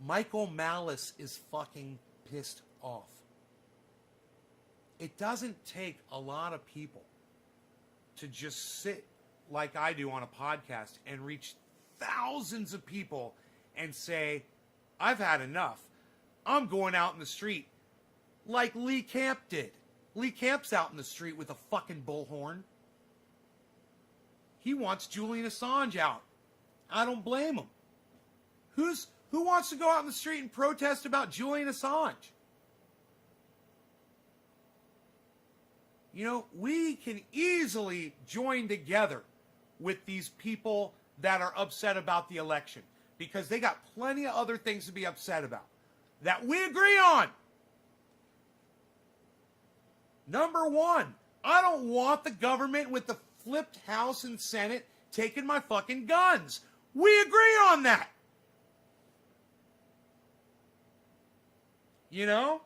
Michael Malice is fucking pissed off. It doesn't take a lot of people to just sit like I do on a podcast and reach thousands of people and say, I've had enough. I'm going out in the street like Lee Camp did. Lee Camp's out in the street with a fucking bullhorn. He wants Julian Assange out. I don't blame him. Who wants to go out in the street and protest about Julian Assange? You know, we can easily join together with these people that are upset about the election, because they got plenty of other things to be upset about that we agree on. Number one, I don't want the government with the flipped House and Senate taking my fucking guns. We agree on that. You know?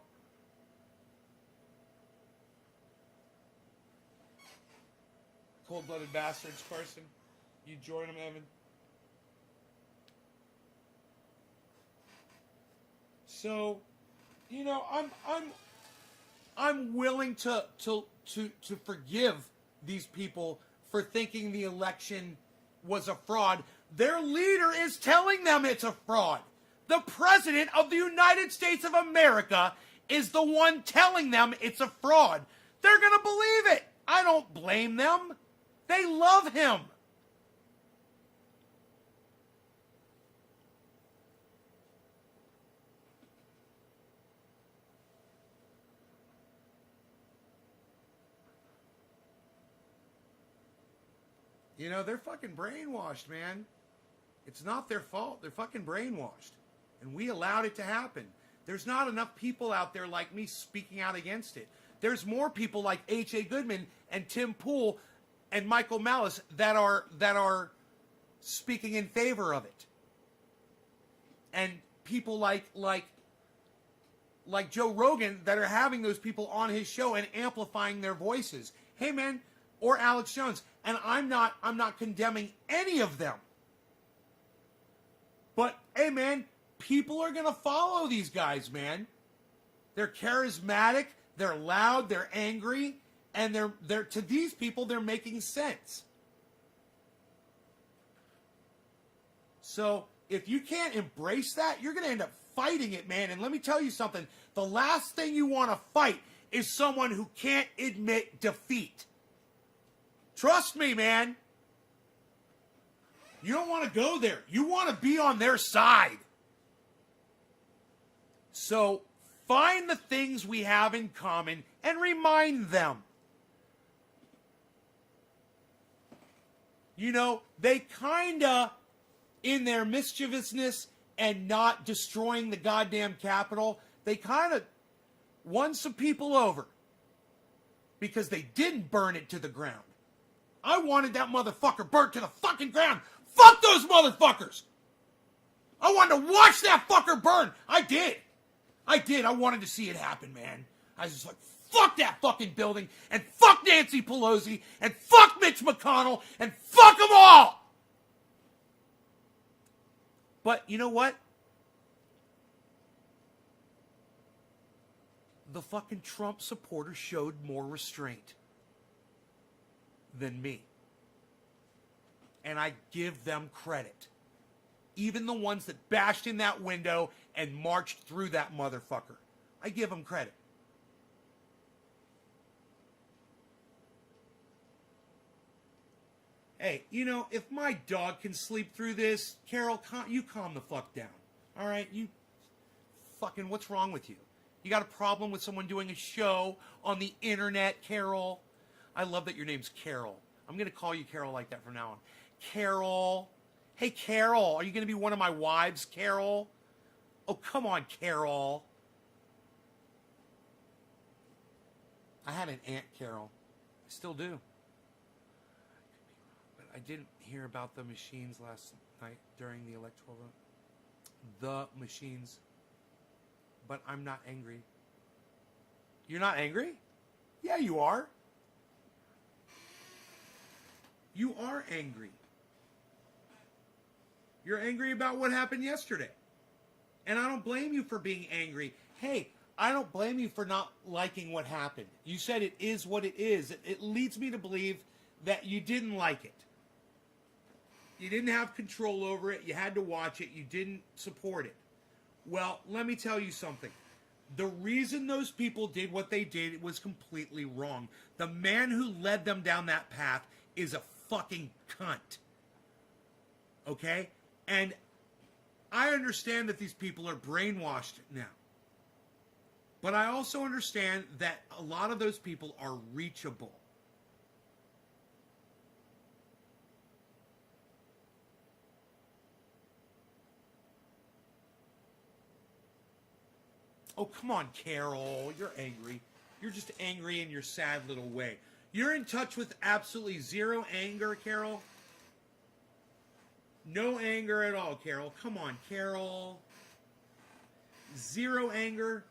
Cold-blooded bastards, Carson. You join them, Evan. So, you know, I'm willing to forgive these people for thinking the election was a fraud. Their leader is telling them it's a fraud. The President of the United States of America is the one telling them it's a fraud. They're going to believe it. I don't blame them. They love him. You know, they're fucking brainwashed, man. It's not their fault. They're fucking brainwashed. And we allowed it to happen. There's not enough people out there like me speaking out against it. There's more people like H.A. Goodman and Tim Pool and Michael Malice that are speaking in favor of it. And people like Joe Rogan that are having those people on his show and amplifying their voices. Hey, man, or Alex Jones. And I'm not condemning any of them. But, hey, man, people are going to follow these guys, man. They're charismatic, they're loud, they're angry, and they're to these people, they're making sense. So, if you can't embrace that, you're going to end up fighting it, man. And let me tell you something. The last thing you want to fight is someone who can't admit defeat. Trust me, man. You don't want to go there. You want to be on their side. So find the things we have in common and remind them. You know, they kind of, in their mischievousness and not destroying the goddamn Capitol, they kind of won some people over because they didn't burn it to the ground. I wanted that motherfucker burnt to the fucking ground. Fuck those motherfuckers! I wanted to watch that fucker burn. I did. I wanted to see it happen, man. I was just like, fuck that fucking building, and fuck Nancy Pelosi, and fuck Mitch McConnell, and fuck them all! But you know what? The fucking Trump supporters showed more restraint than me. And I give them credit. Even the ones that bashed in that window and marched through that motherfucker. I give them credit. Hey, you know, if my dog can sleep through this, Carol, you calm the fuck down. All right? You fucking, what's wrong with you? You got a problem with someone doing a show on the internet, Carol? I love that your name's Carol. I'm going to call you Carol like that from now on. Carol. Hey, Carol, are you going to be one of my wives, Carol? Oh, come on, Carol. I had an aunt, Carol. I still do. But I didn't hear about the machines last night during the electoral vote. The machines. But I'm not angry. You're not angry? Yeah, you are. You are angry. You're angry about what happened yesterday. And I don't blame you for being angry. Hey, I don't blame you for not liking what happened. You said it is what it is. It leads me to believe that you didn't like it. You didn't have control over it. You had to watch it. You didn't support it. Well, let me tell you something. The reason those people did what they did was completely wrong. The man who led them down that path is a fucking cunt. Okay? And I understand that these people are brainwashed now. But I also understand that a lot of those people are reachable. Oh, come on, Carol. You're angry. You're just angry in your sad little way. You're in touch with absolutely zero anger, Carol. No anger at all, Carol. Come on, Carol. Zero anger.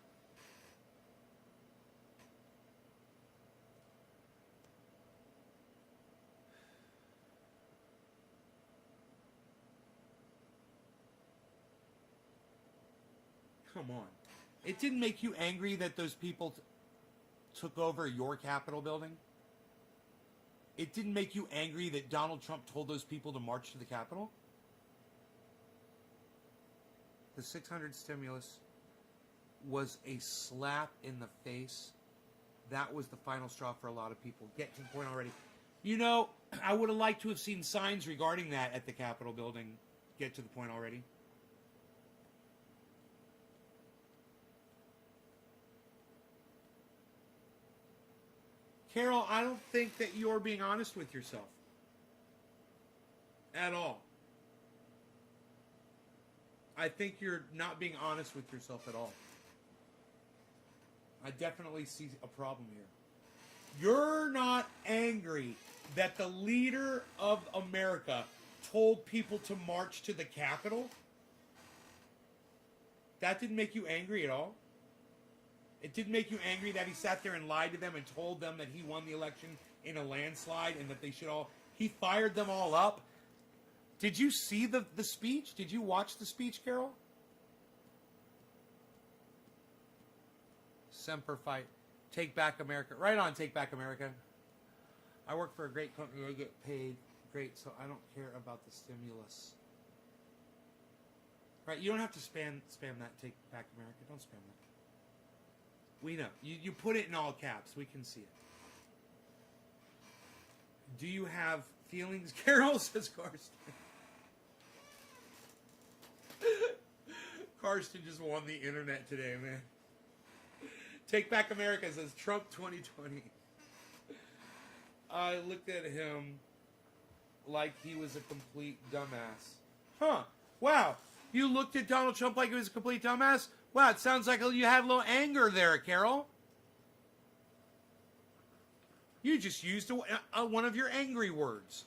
Come on. It didn't make you angry that those people took over your Capitol building? It didn't make you angry that Donald Trump told those people to march to the Capitol? The 600 stimulus was a slap in the face. That was the final straw for a lot of people. Get to the point already. You know, I would have liked to have seen signs regarding that at the Capitol building. Get to the point already. Carol, I don't think that you're being honest with yourself. At all. I think you're not being honest with yourself at all. I definitely see a problem here. You're not angry that the leader of America told people to march to the Capitol? That didn't make you angry at all? It didn't make you angry that he sat there and lied to them and told them that he won the election in a landslide and that they should all... He fired them all up? Did you see the speech? Did you watch the speech, Carol? Semper Fi. Take Back America. Right on, Take Back America. I work for a great company. I get paid great, so I don't care about the stimulus. Right, you don't have to spam that Take Back America. Don't spam that. We know. You put it in all caps. We can see it. Do you have feelings, Carol? Says Karsten. Karsten just won the internet today, man. Take Back America says Trump 2020. I looked at him like he was a complete dumbass. Huh. Wow. You looked at Donald Trump like he was a complete dumbass? Wow, it sounds like you had a little anger there, Carol. You just used one of your angry words.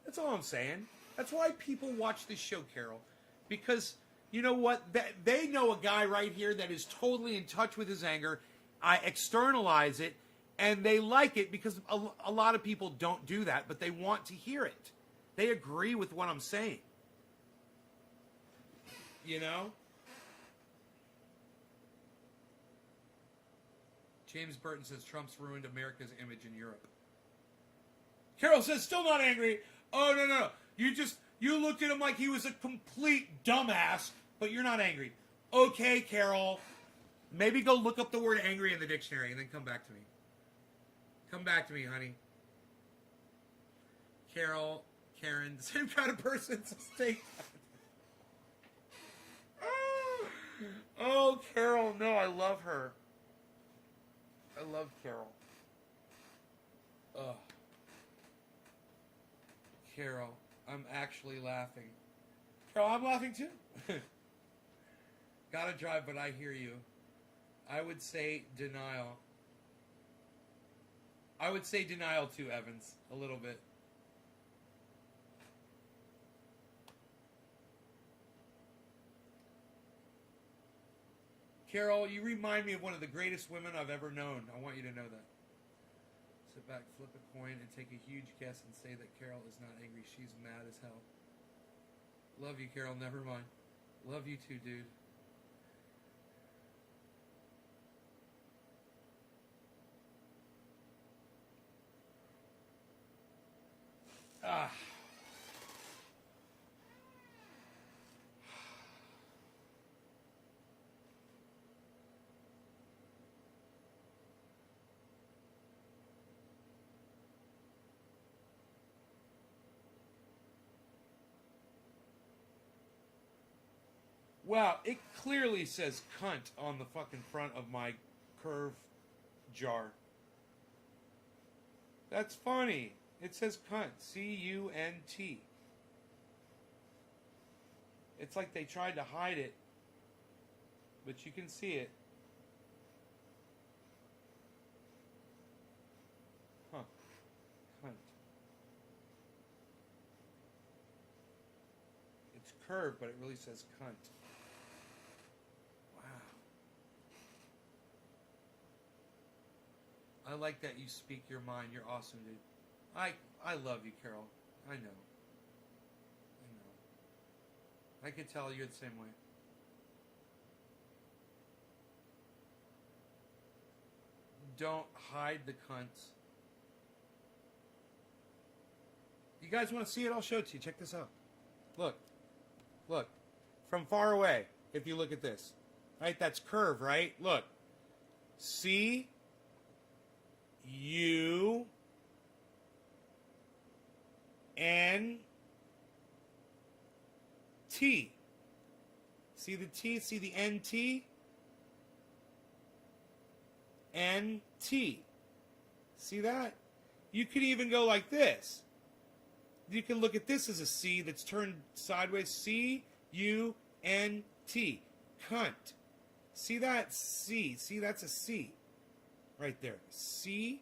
That's all I'm saying. That's why people watch this show, Carol. Because, you know what? They know a guy right here that is totally in touch with his anger. I externalize it, and they like it because a lot of people don't do that, but they want to hear it. They agree with what I'm saying. You know? James Burton says Trump's ruined America's image in Europe. Carol says, still not angry. Oh, no. You looked at him like he was a complete dumbass, but you're not angry. Okay, Carol. Maybe go look up the word angry in the dictionary and then come back to me. Come back to me, honey. Carol, Karen, the same kind of person. Take Oh, Carol, no, I love her. I love Carol. Ugh. Carol, I'm actually laughing. Carol, I'm laughing too. Gotta drive, but I hear you. I would say denial. I would say denial too, Evans. A little bit. Carol, you remind me of one of the greatest women I've ever known. I want you to know that. Sit back, flip a coin, and take a huge guess and say that Carol is not angry. She's mad as hell. Love you, Carol. Never mind. Love you too, dude. Ah. Wow, it clearly says cunt on the fucking front of my Curve jar. That's funny. It says cunt. C-U-N-T. It's like they tried to hide it, but you can see it. Huh. Cunt. It's curved, but it really says cunt. I like that you speak your mind. You're awesome, dude. I love you, Carol. I know. I could tell you're the same way. Don't hide the cunts. You guys want to see it? I'll show it to you. Check this out. Look. Look. From far away, if you look at this. Right? That's curve, right? Look. C U N T. See the T? See the NT? NT. See that? You could even go like this. You can look at this as a C that's turned sideways. C U N T. Cunt. See that? C. See, that's a C. Right there. C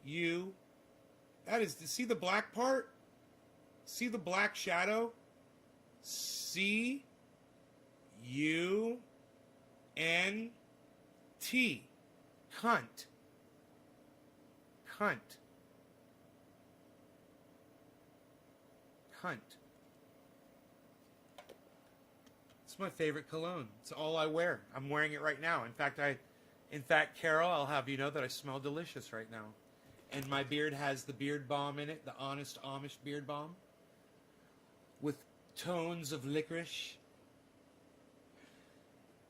U. That is, see the black part? See the black shadow? C U N T. Cunt. Cunt. Cunt. It's my favorite cologne. It's all I wear. I'm wearing it right now. In fact, Carol, I'll have you know that I smell delicious right now. And my beard has the beard balm in it, the Honest Amish beard balm, with tones of licorice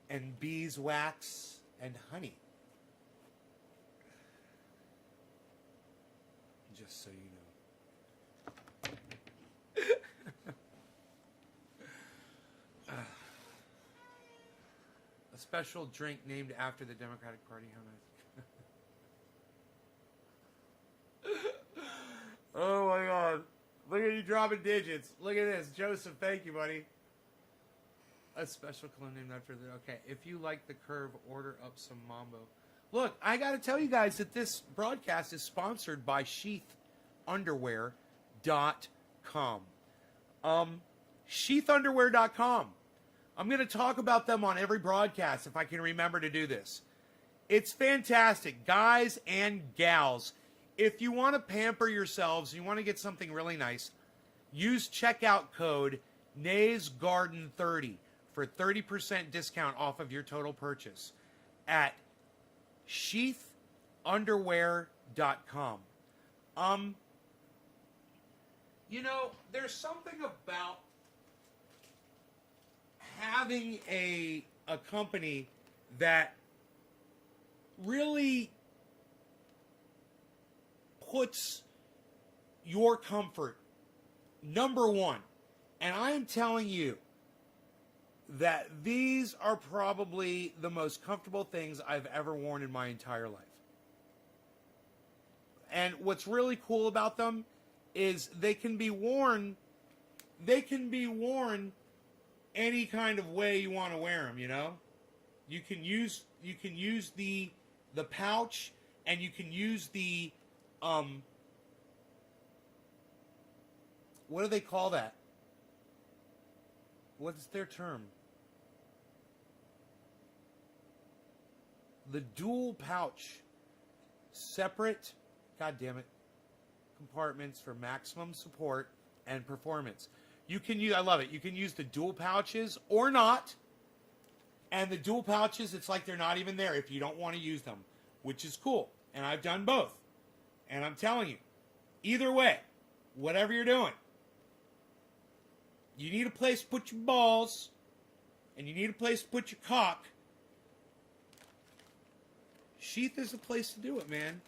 and beeswax and honey. Just so you know. A special drink named after the Democratic Party. How nice. Oh my God. Look at you dropping digits. Look at this. Joseph, thank you, buddy. A special cologne named after the... Okay, if you like the curve, order up some Mambo. Look, I got to tell you guys that this broadcast is sponsored by sheathunderwear.com. Sheathunderwear.com. I'm going to talk about them on every broadcast if I can remember to do this. It's fantastic, guys and gals. If you want to pamper yourselves, you want to get something really nice, use checkout code NaysGarden30 for 30% discount off of your total purchase at sheathunderwear.com. You know, there's something about having a company that really puts your comfort number one. And I am telling you that these are probably the most comfortable things I've ever worn in my entire life. And what's really cool about them is they can be worn any kind of way you want to wear them, you know? You can use the pouch, and you can use the what do they call that? What's their term? The dual pouch. Separate, god damn it, compartments for maximum support and performance. You can use, I love it, you can use the dual pouches or not. And the dual pouches, it's like they're not even there if you don't want to use them, which is cool. And I've done both. And I'm telling you, either way, whatever you're doing, you need a place to put your balls, and you need a place to put your cock. Sheath is the place to do it, man.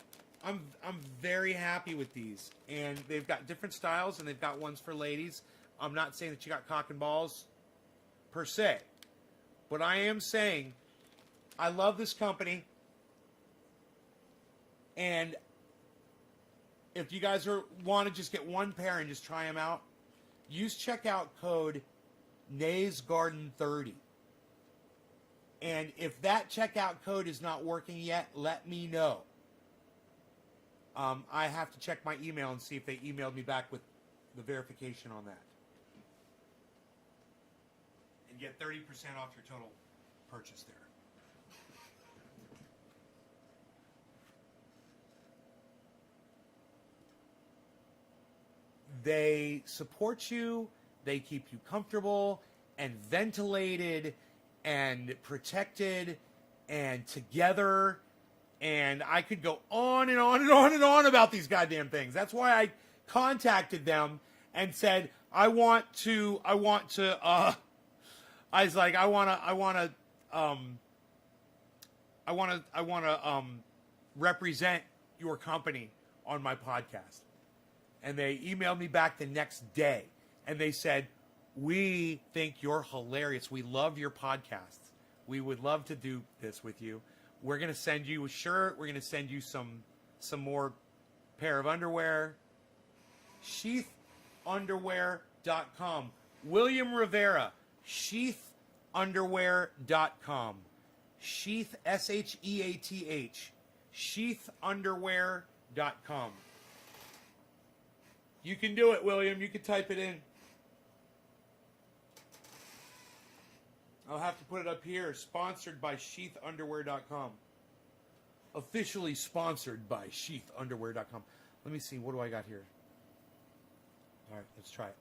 I'm very happy with these. And they've got different styles, and they've got ones for ladies. I'm not saying that you got cock and balls, per se. But I am saying, I love this company. And if you guys want to just get one pair and just try them out, use checkout code NaysGarden30. And if that checkout code is not working yet, let me know. I have to check my email and see if they emailed me back with the verification on that. And get 30% off your total purchase there. They support you, they keep you comfortable and ventilated and protected and together. And I could go on and on and on and on about these goddamn things. That's why I contacted them and said, I want to, I was like, I want to represent your company on my podcast. And they emailed me back the next day and they said, we think you're hilarious. We love your podcasts. We would love to do this with you. We're going to send you a shirt. We're going to send you some more pair of underwear. Sheathunderwear.com. William Rivera, sheathunderwear.com. Sheath, S-H-E-A-T-H. Sheathunderwear.com. You can do it, William. You can type it in. I'll have to put it up here. Sponsored by sheathunderwear.com. Officially sponsored by sheathunderwear.com. Let me see. What do I got here? All right, let's try it.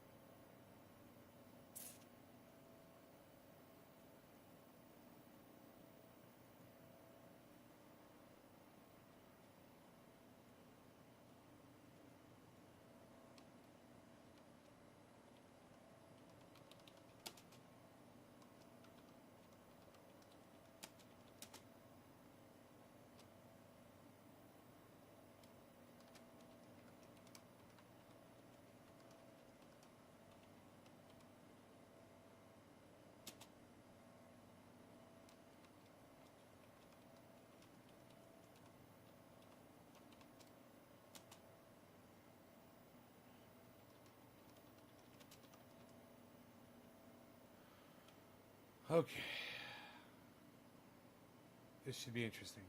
Okay. This should be interesting.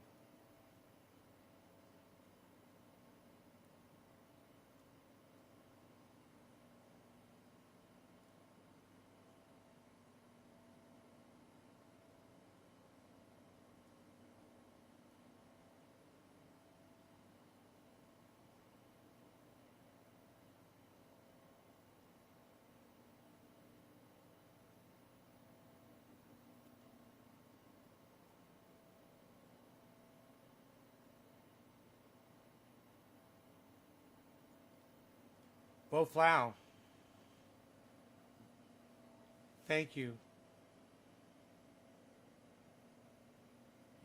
Bo Flow. Thank you.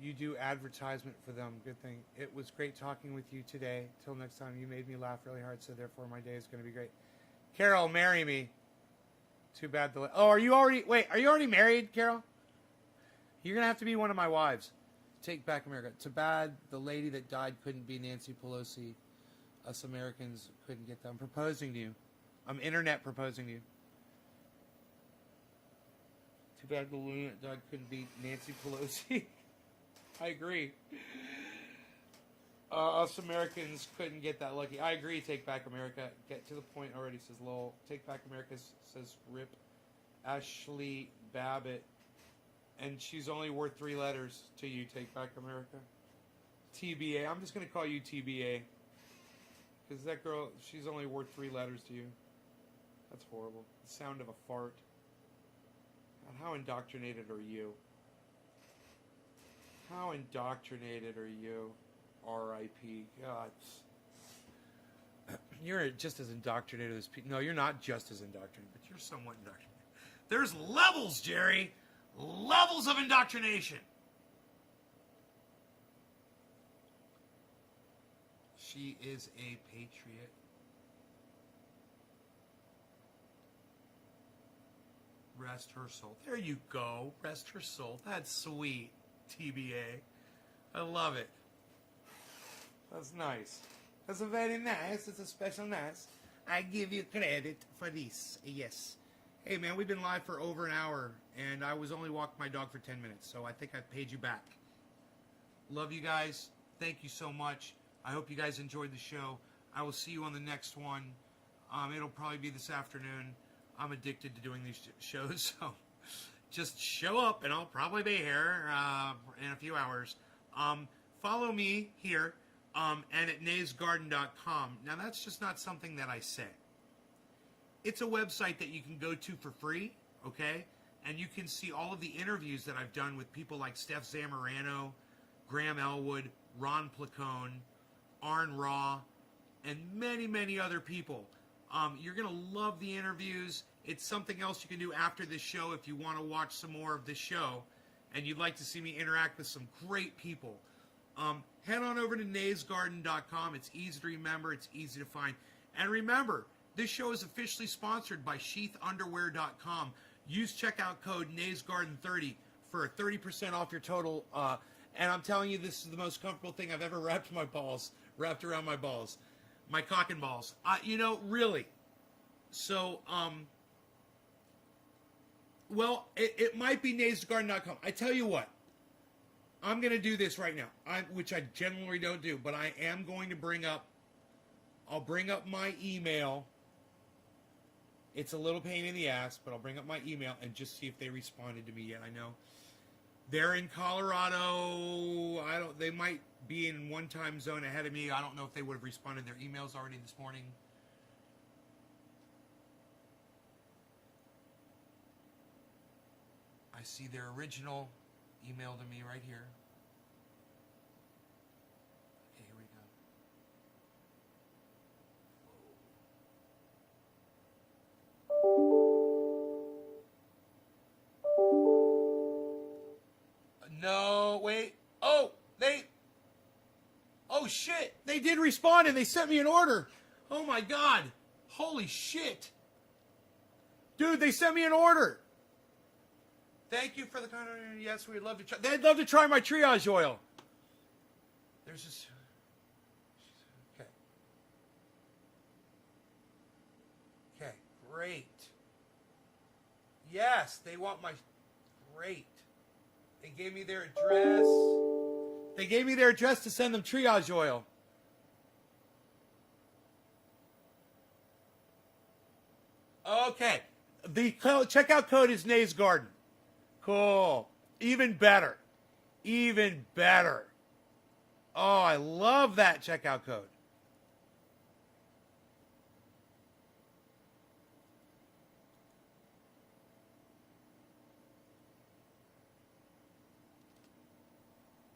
You do advertisement for them. Good thing. It was great talking with you today. Till next time, you made me laugh really hard, so therefore my day is going to be great. Carol, marry me. Too bad the... Oh, are you already married, Carol? You're going to have to be one of my wives. Take back America. Too bad the lady that died couldn't be Nancy Pelosi. Us Americans couldn't get them. I'm proposing to you. I'm internet proposing to you. Too bad the lady that died couldn't be Nancy Pelosi. I agree. Us Americans couldn't get that lucky. I agree. Take back America. Get to the point already, says Lowell. Take back America, says Rip. Ashley Babbitt. And she's only worth 3 letters to you. Take back America. TBA. I'm just going to call you TBA. Because that girl, she's only worth 3 letters to you. That's horrible. The sound of a fart. God, how indoctrinated are you? How indoctrinated are you? R.I.P. God. You're just as indoctrinated as people. No, you're not just as indoctrinated, but you're somewhat indoctrinated. There's levels, Jerry. Levels of indoctrination. She is a patriot. Rest her soul. There you go. Rest her soul. That's sweet, TBA. I love it. That's nice. That's a very nice. It's a special nice. I give you credit for this. Yes. Hey, man, we've been live for over an hour, and I was only walking my dog for 10 minutes, so I think I paid you back. Love you guys. Thank you so much. I hope you guys enjoyed the show. I will see you on the next one. It'll probably be this afternoon. I'm addicted to doing these shows, so just show up, and I'll probably be here in a few hours. Follow me here and at naysgarden.com. Now, that's just not something that I say. It's a website that you can go to for free, okay? And you can see all of the interviews that I've done with people like Steph Zamorano, Graham Elwood, Ron Placone, Arn Raw, and many, many other people. You're going to love the interviews. It's something else you can do after this show if you want to watch some more of this show and you'd like to see me interact with some great people. Head on over to naysgarden.com. It's easy to remember. It's easy to find. And remember, this show is officially sponsored by sheathunderwear.com. Use checkout code naysgarden30 for 30% off your total. And I'm telling you, this is the most comfortable thing I've ever wrapped around my balls. My cock and balls. Really. So, well, it might be naysgarden.com. I tell you what. I'm going to do this right now, which I generally don't do, but I am going to I'll bring up my email. It's a little pain in the ass, but I'll bring up my email and just see if they responded to me yet. I know they're in Colorado. They might be in one time zone ahead of me. I don't know if they would have responded to their emails already this morning. I see their original email to me right here. Okay, here we go. No, wait. Oh, shit. They did respond and they sent me an order. Oh, my God. Holy shit. Dude, they sent me an order. Thank you for the kind of, yes, we'd love to try. They'd love to try my triage oil. There's this. Okay. Okay, great. Yes, they want my, great. They gave me their address. They gave me their address to send them triage oil. Okay. The checkout code is Nays Garden. Cool. Even better. Even better. Oh, I love that checkout code.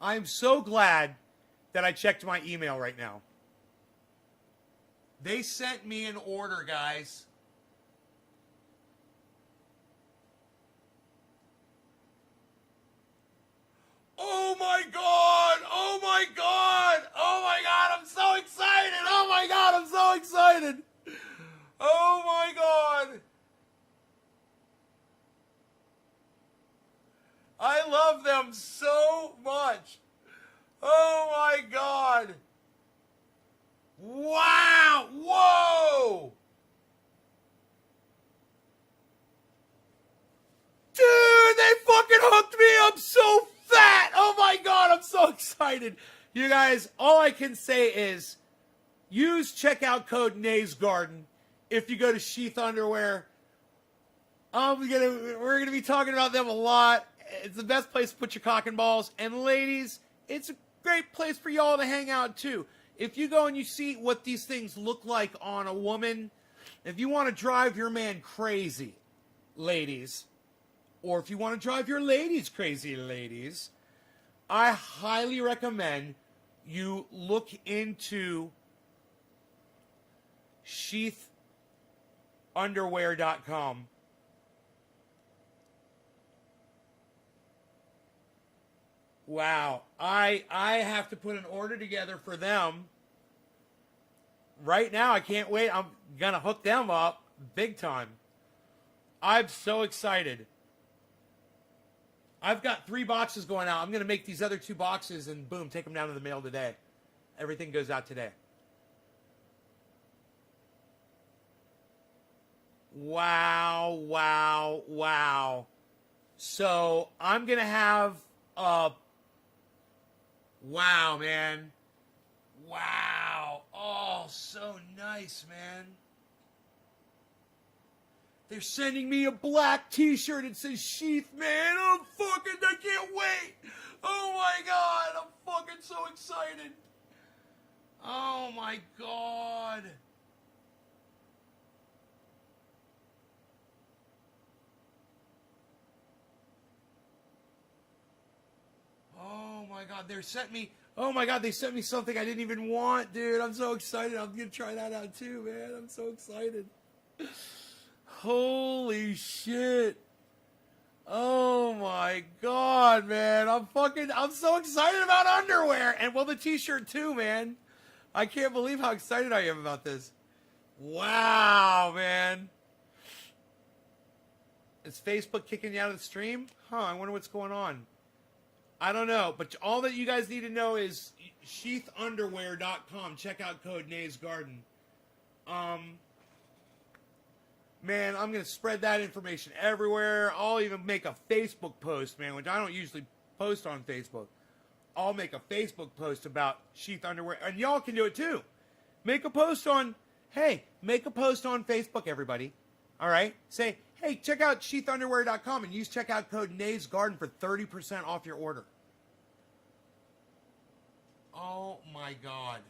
I'm so glad that I checked my email right now. They sent me an order, guys. Oh my God! Oh my God! Oh my God! I'm so excited! Oh my God! I'm so excited! Oh my God! I love them so much! Oh my God! Wow! Whoa! Dude, they fucking hooked me! I'm so fat! Oh my God, I'm so excited! You guys, all I can say is use checkout code Nays Garden if you go to Sheath Underwear. We're gonna be talking about them a lot. It's the best place to put your cock and balls. And ladies, it's a great place for y'all to hang out too. If you go and you see what these things look like on a woman, if you want to drive your man crazy, ladies, or if you want to drive your ladies crazy, ladies, I highly recommend you look into sheathunderwear.com. Wow. I have to put an order together for them. Right now, I can't wait. I'm going to hook them up big time. I'm so excited. I've got 3 boxes going out. I'm going to make these other 2 boxes and boom, take them down to the mail today. Everything goes out today. Wow, wow, wow. So I'm going to have wow, man. Wow. Oh, so nice, man. They're sending me a black t-shirt that says Sheath, man. I can't wait. Oh my God, I'm fucking so excited. Oh my God. Oh my God, they sent me Oh my God, they sent me something I didn't even want, dude. I'm so excited. I'm going to try that out too, man. I'm so excited. Holy shit. Oh my God, man. I'm so excited about underwear. And well, the t-shirt too, man. I can't believe how excited I am about this. Wow, man. Is Facebook kicking you out of the stream? I wonder what's going on. I don't know, but all that you guys need to know is sheathunderwear.com. Check out code Nays Garden. Man, I'm going to spread that information everywhere. I'll even make a Facebook post, man, which I don't usually post on Facebook. I'll make a Facebook post about Sheath Underwear, and y'all can do it too. Make a post on Facebook, everybody. All right? Say, hey, check out sheathunderwear.com and use checkout code Nays Garden for 30% off your order. Oh, my God.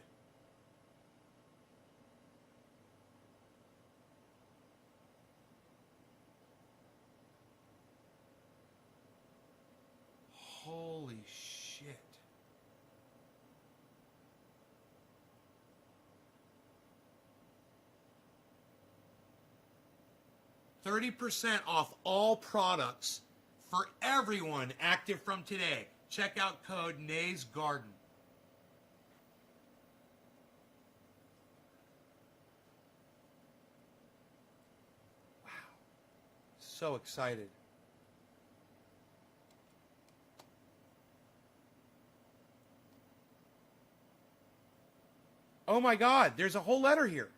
Holy shit. $30% off all products for everyone active from today. Check out code Nays Garden. Wow. So excited. Oh my God, there's a whole letter here.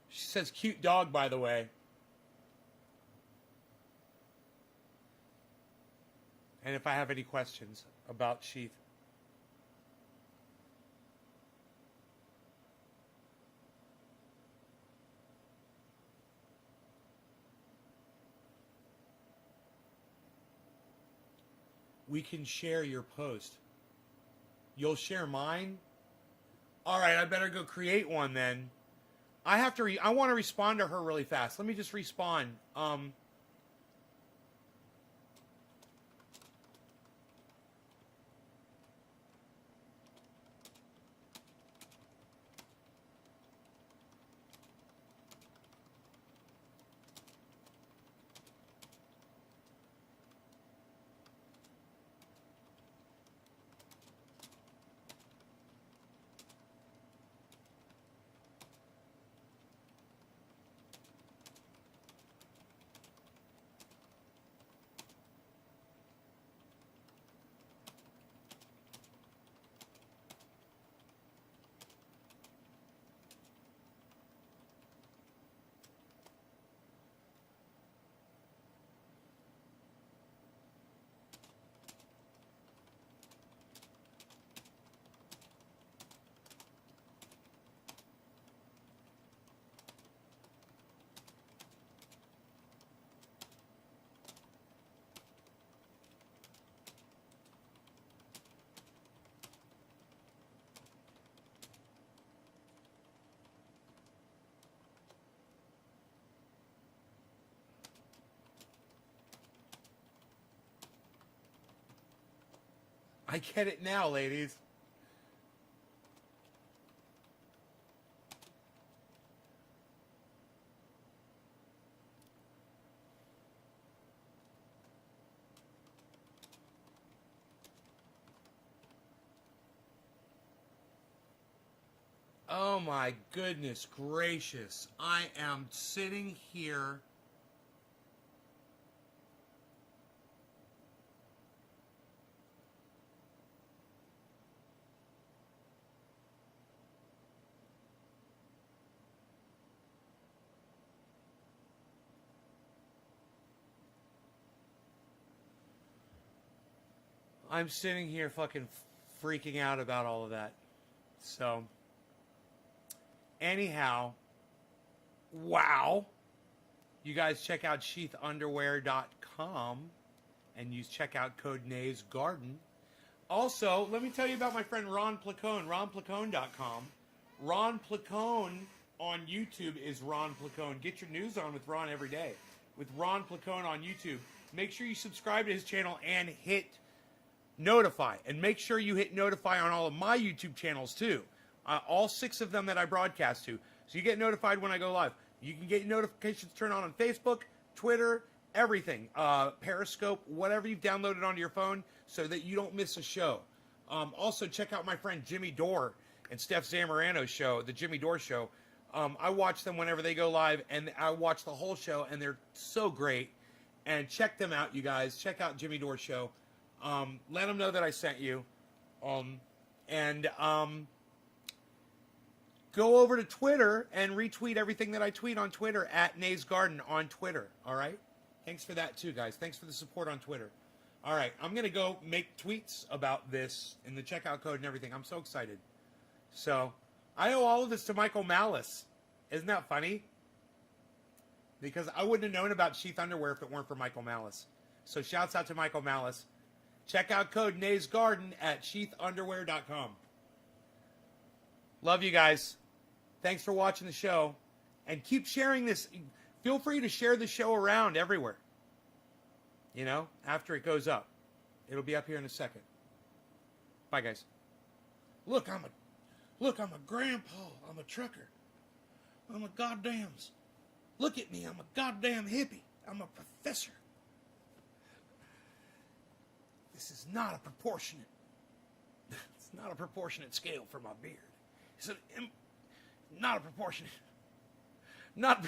She says cute dog, by the way. And if I have any questions about Sheath. We can share your post. You'll share mine? All right, I better go create one then. I want to respond to her really fast. Let me just respond. I get it now, ladies. Oh my goodness gracious. I am sitting here. I'm sitting here fucking freaking out about all of that. So, anyhow, wow. You guys check out sheathunderwear.com and use checkout code Nays Garden. Also, let me tell you about my friend Ron Placone, ronplacone.com. Ron Placone on YouTube is Ron Placone. Get your news on with Ron every day. With Ron Placone on YouTube. Make sure you subscribe to his channel and hit notify. And make sure you hit notify on all of my YouTube channels too. All 6 of them that I broadcast to. So you get notified when I go live. You can get notifications turned on Facebook, Twitter, everything. Periscope, whatever you've downloaded onto your phone so that you don't miss a show. Also, check out my friend Jimmy Dore and Steph Zamorano's show, The Jimmy Dore Show. I watch them whenever they go live, and I watch the whole show, and they're so great. And check them out, you guys. Check out Jimmy Dore Show. Let them know that I sent you. Go over to Twitter and retweet everything that I tweet on Twitter at Nays Garden on Twitter. All right? Thanks for that, too, guys. Thanks for the support on Twitter. All right. I'm going to go make tweets about this in the checkout code and everything. I'm so excited. So, I owe all of this to Michael Malice. Isn't that funny? Because I wouldn't have known about Sheath Underwear if it weren't for Michael Malice. So, shouts out to Michael Malice. Checkout code Nays Garden at sheathunderwear.com. Love you guys. Thanks for watching the show. And keep sharing this. Feel free to share the show around everywhere. You know, after it goes up. It'll be up here in a second. Bye, guys. Look, I'm a grandpa. I'm a trucker. I'm a goddams. Look at me. I'm a goddamn hippie. I'm a professor. This is not a proportionate. It's not a proportionate scale for my beard. It's not a proportionate. Not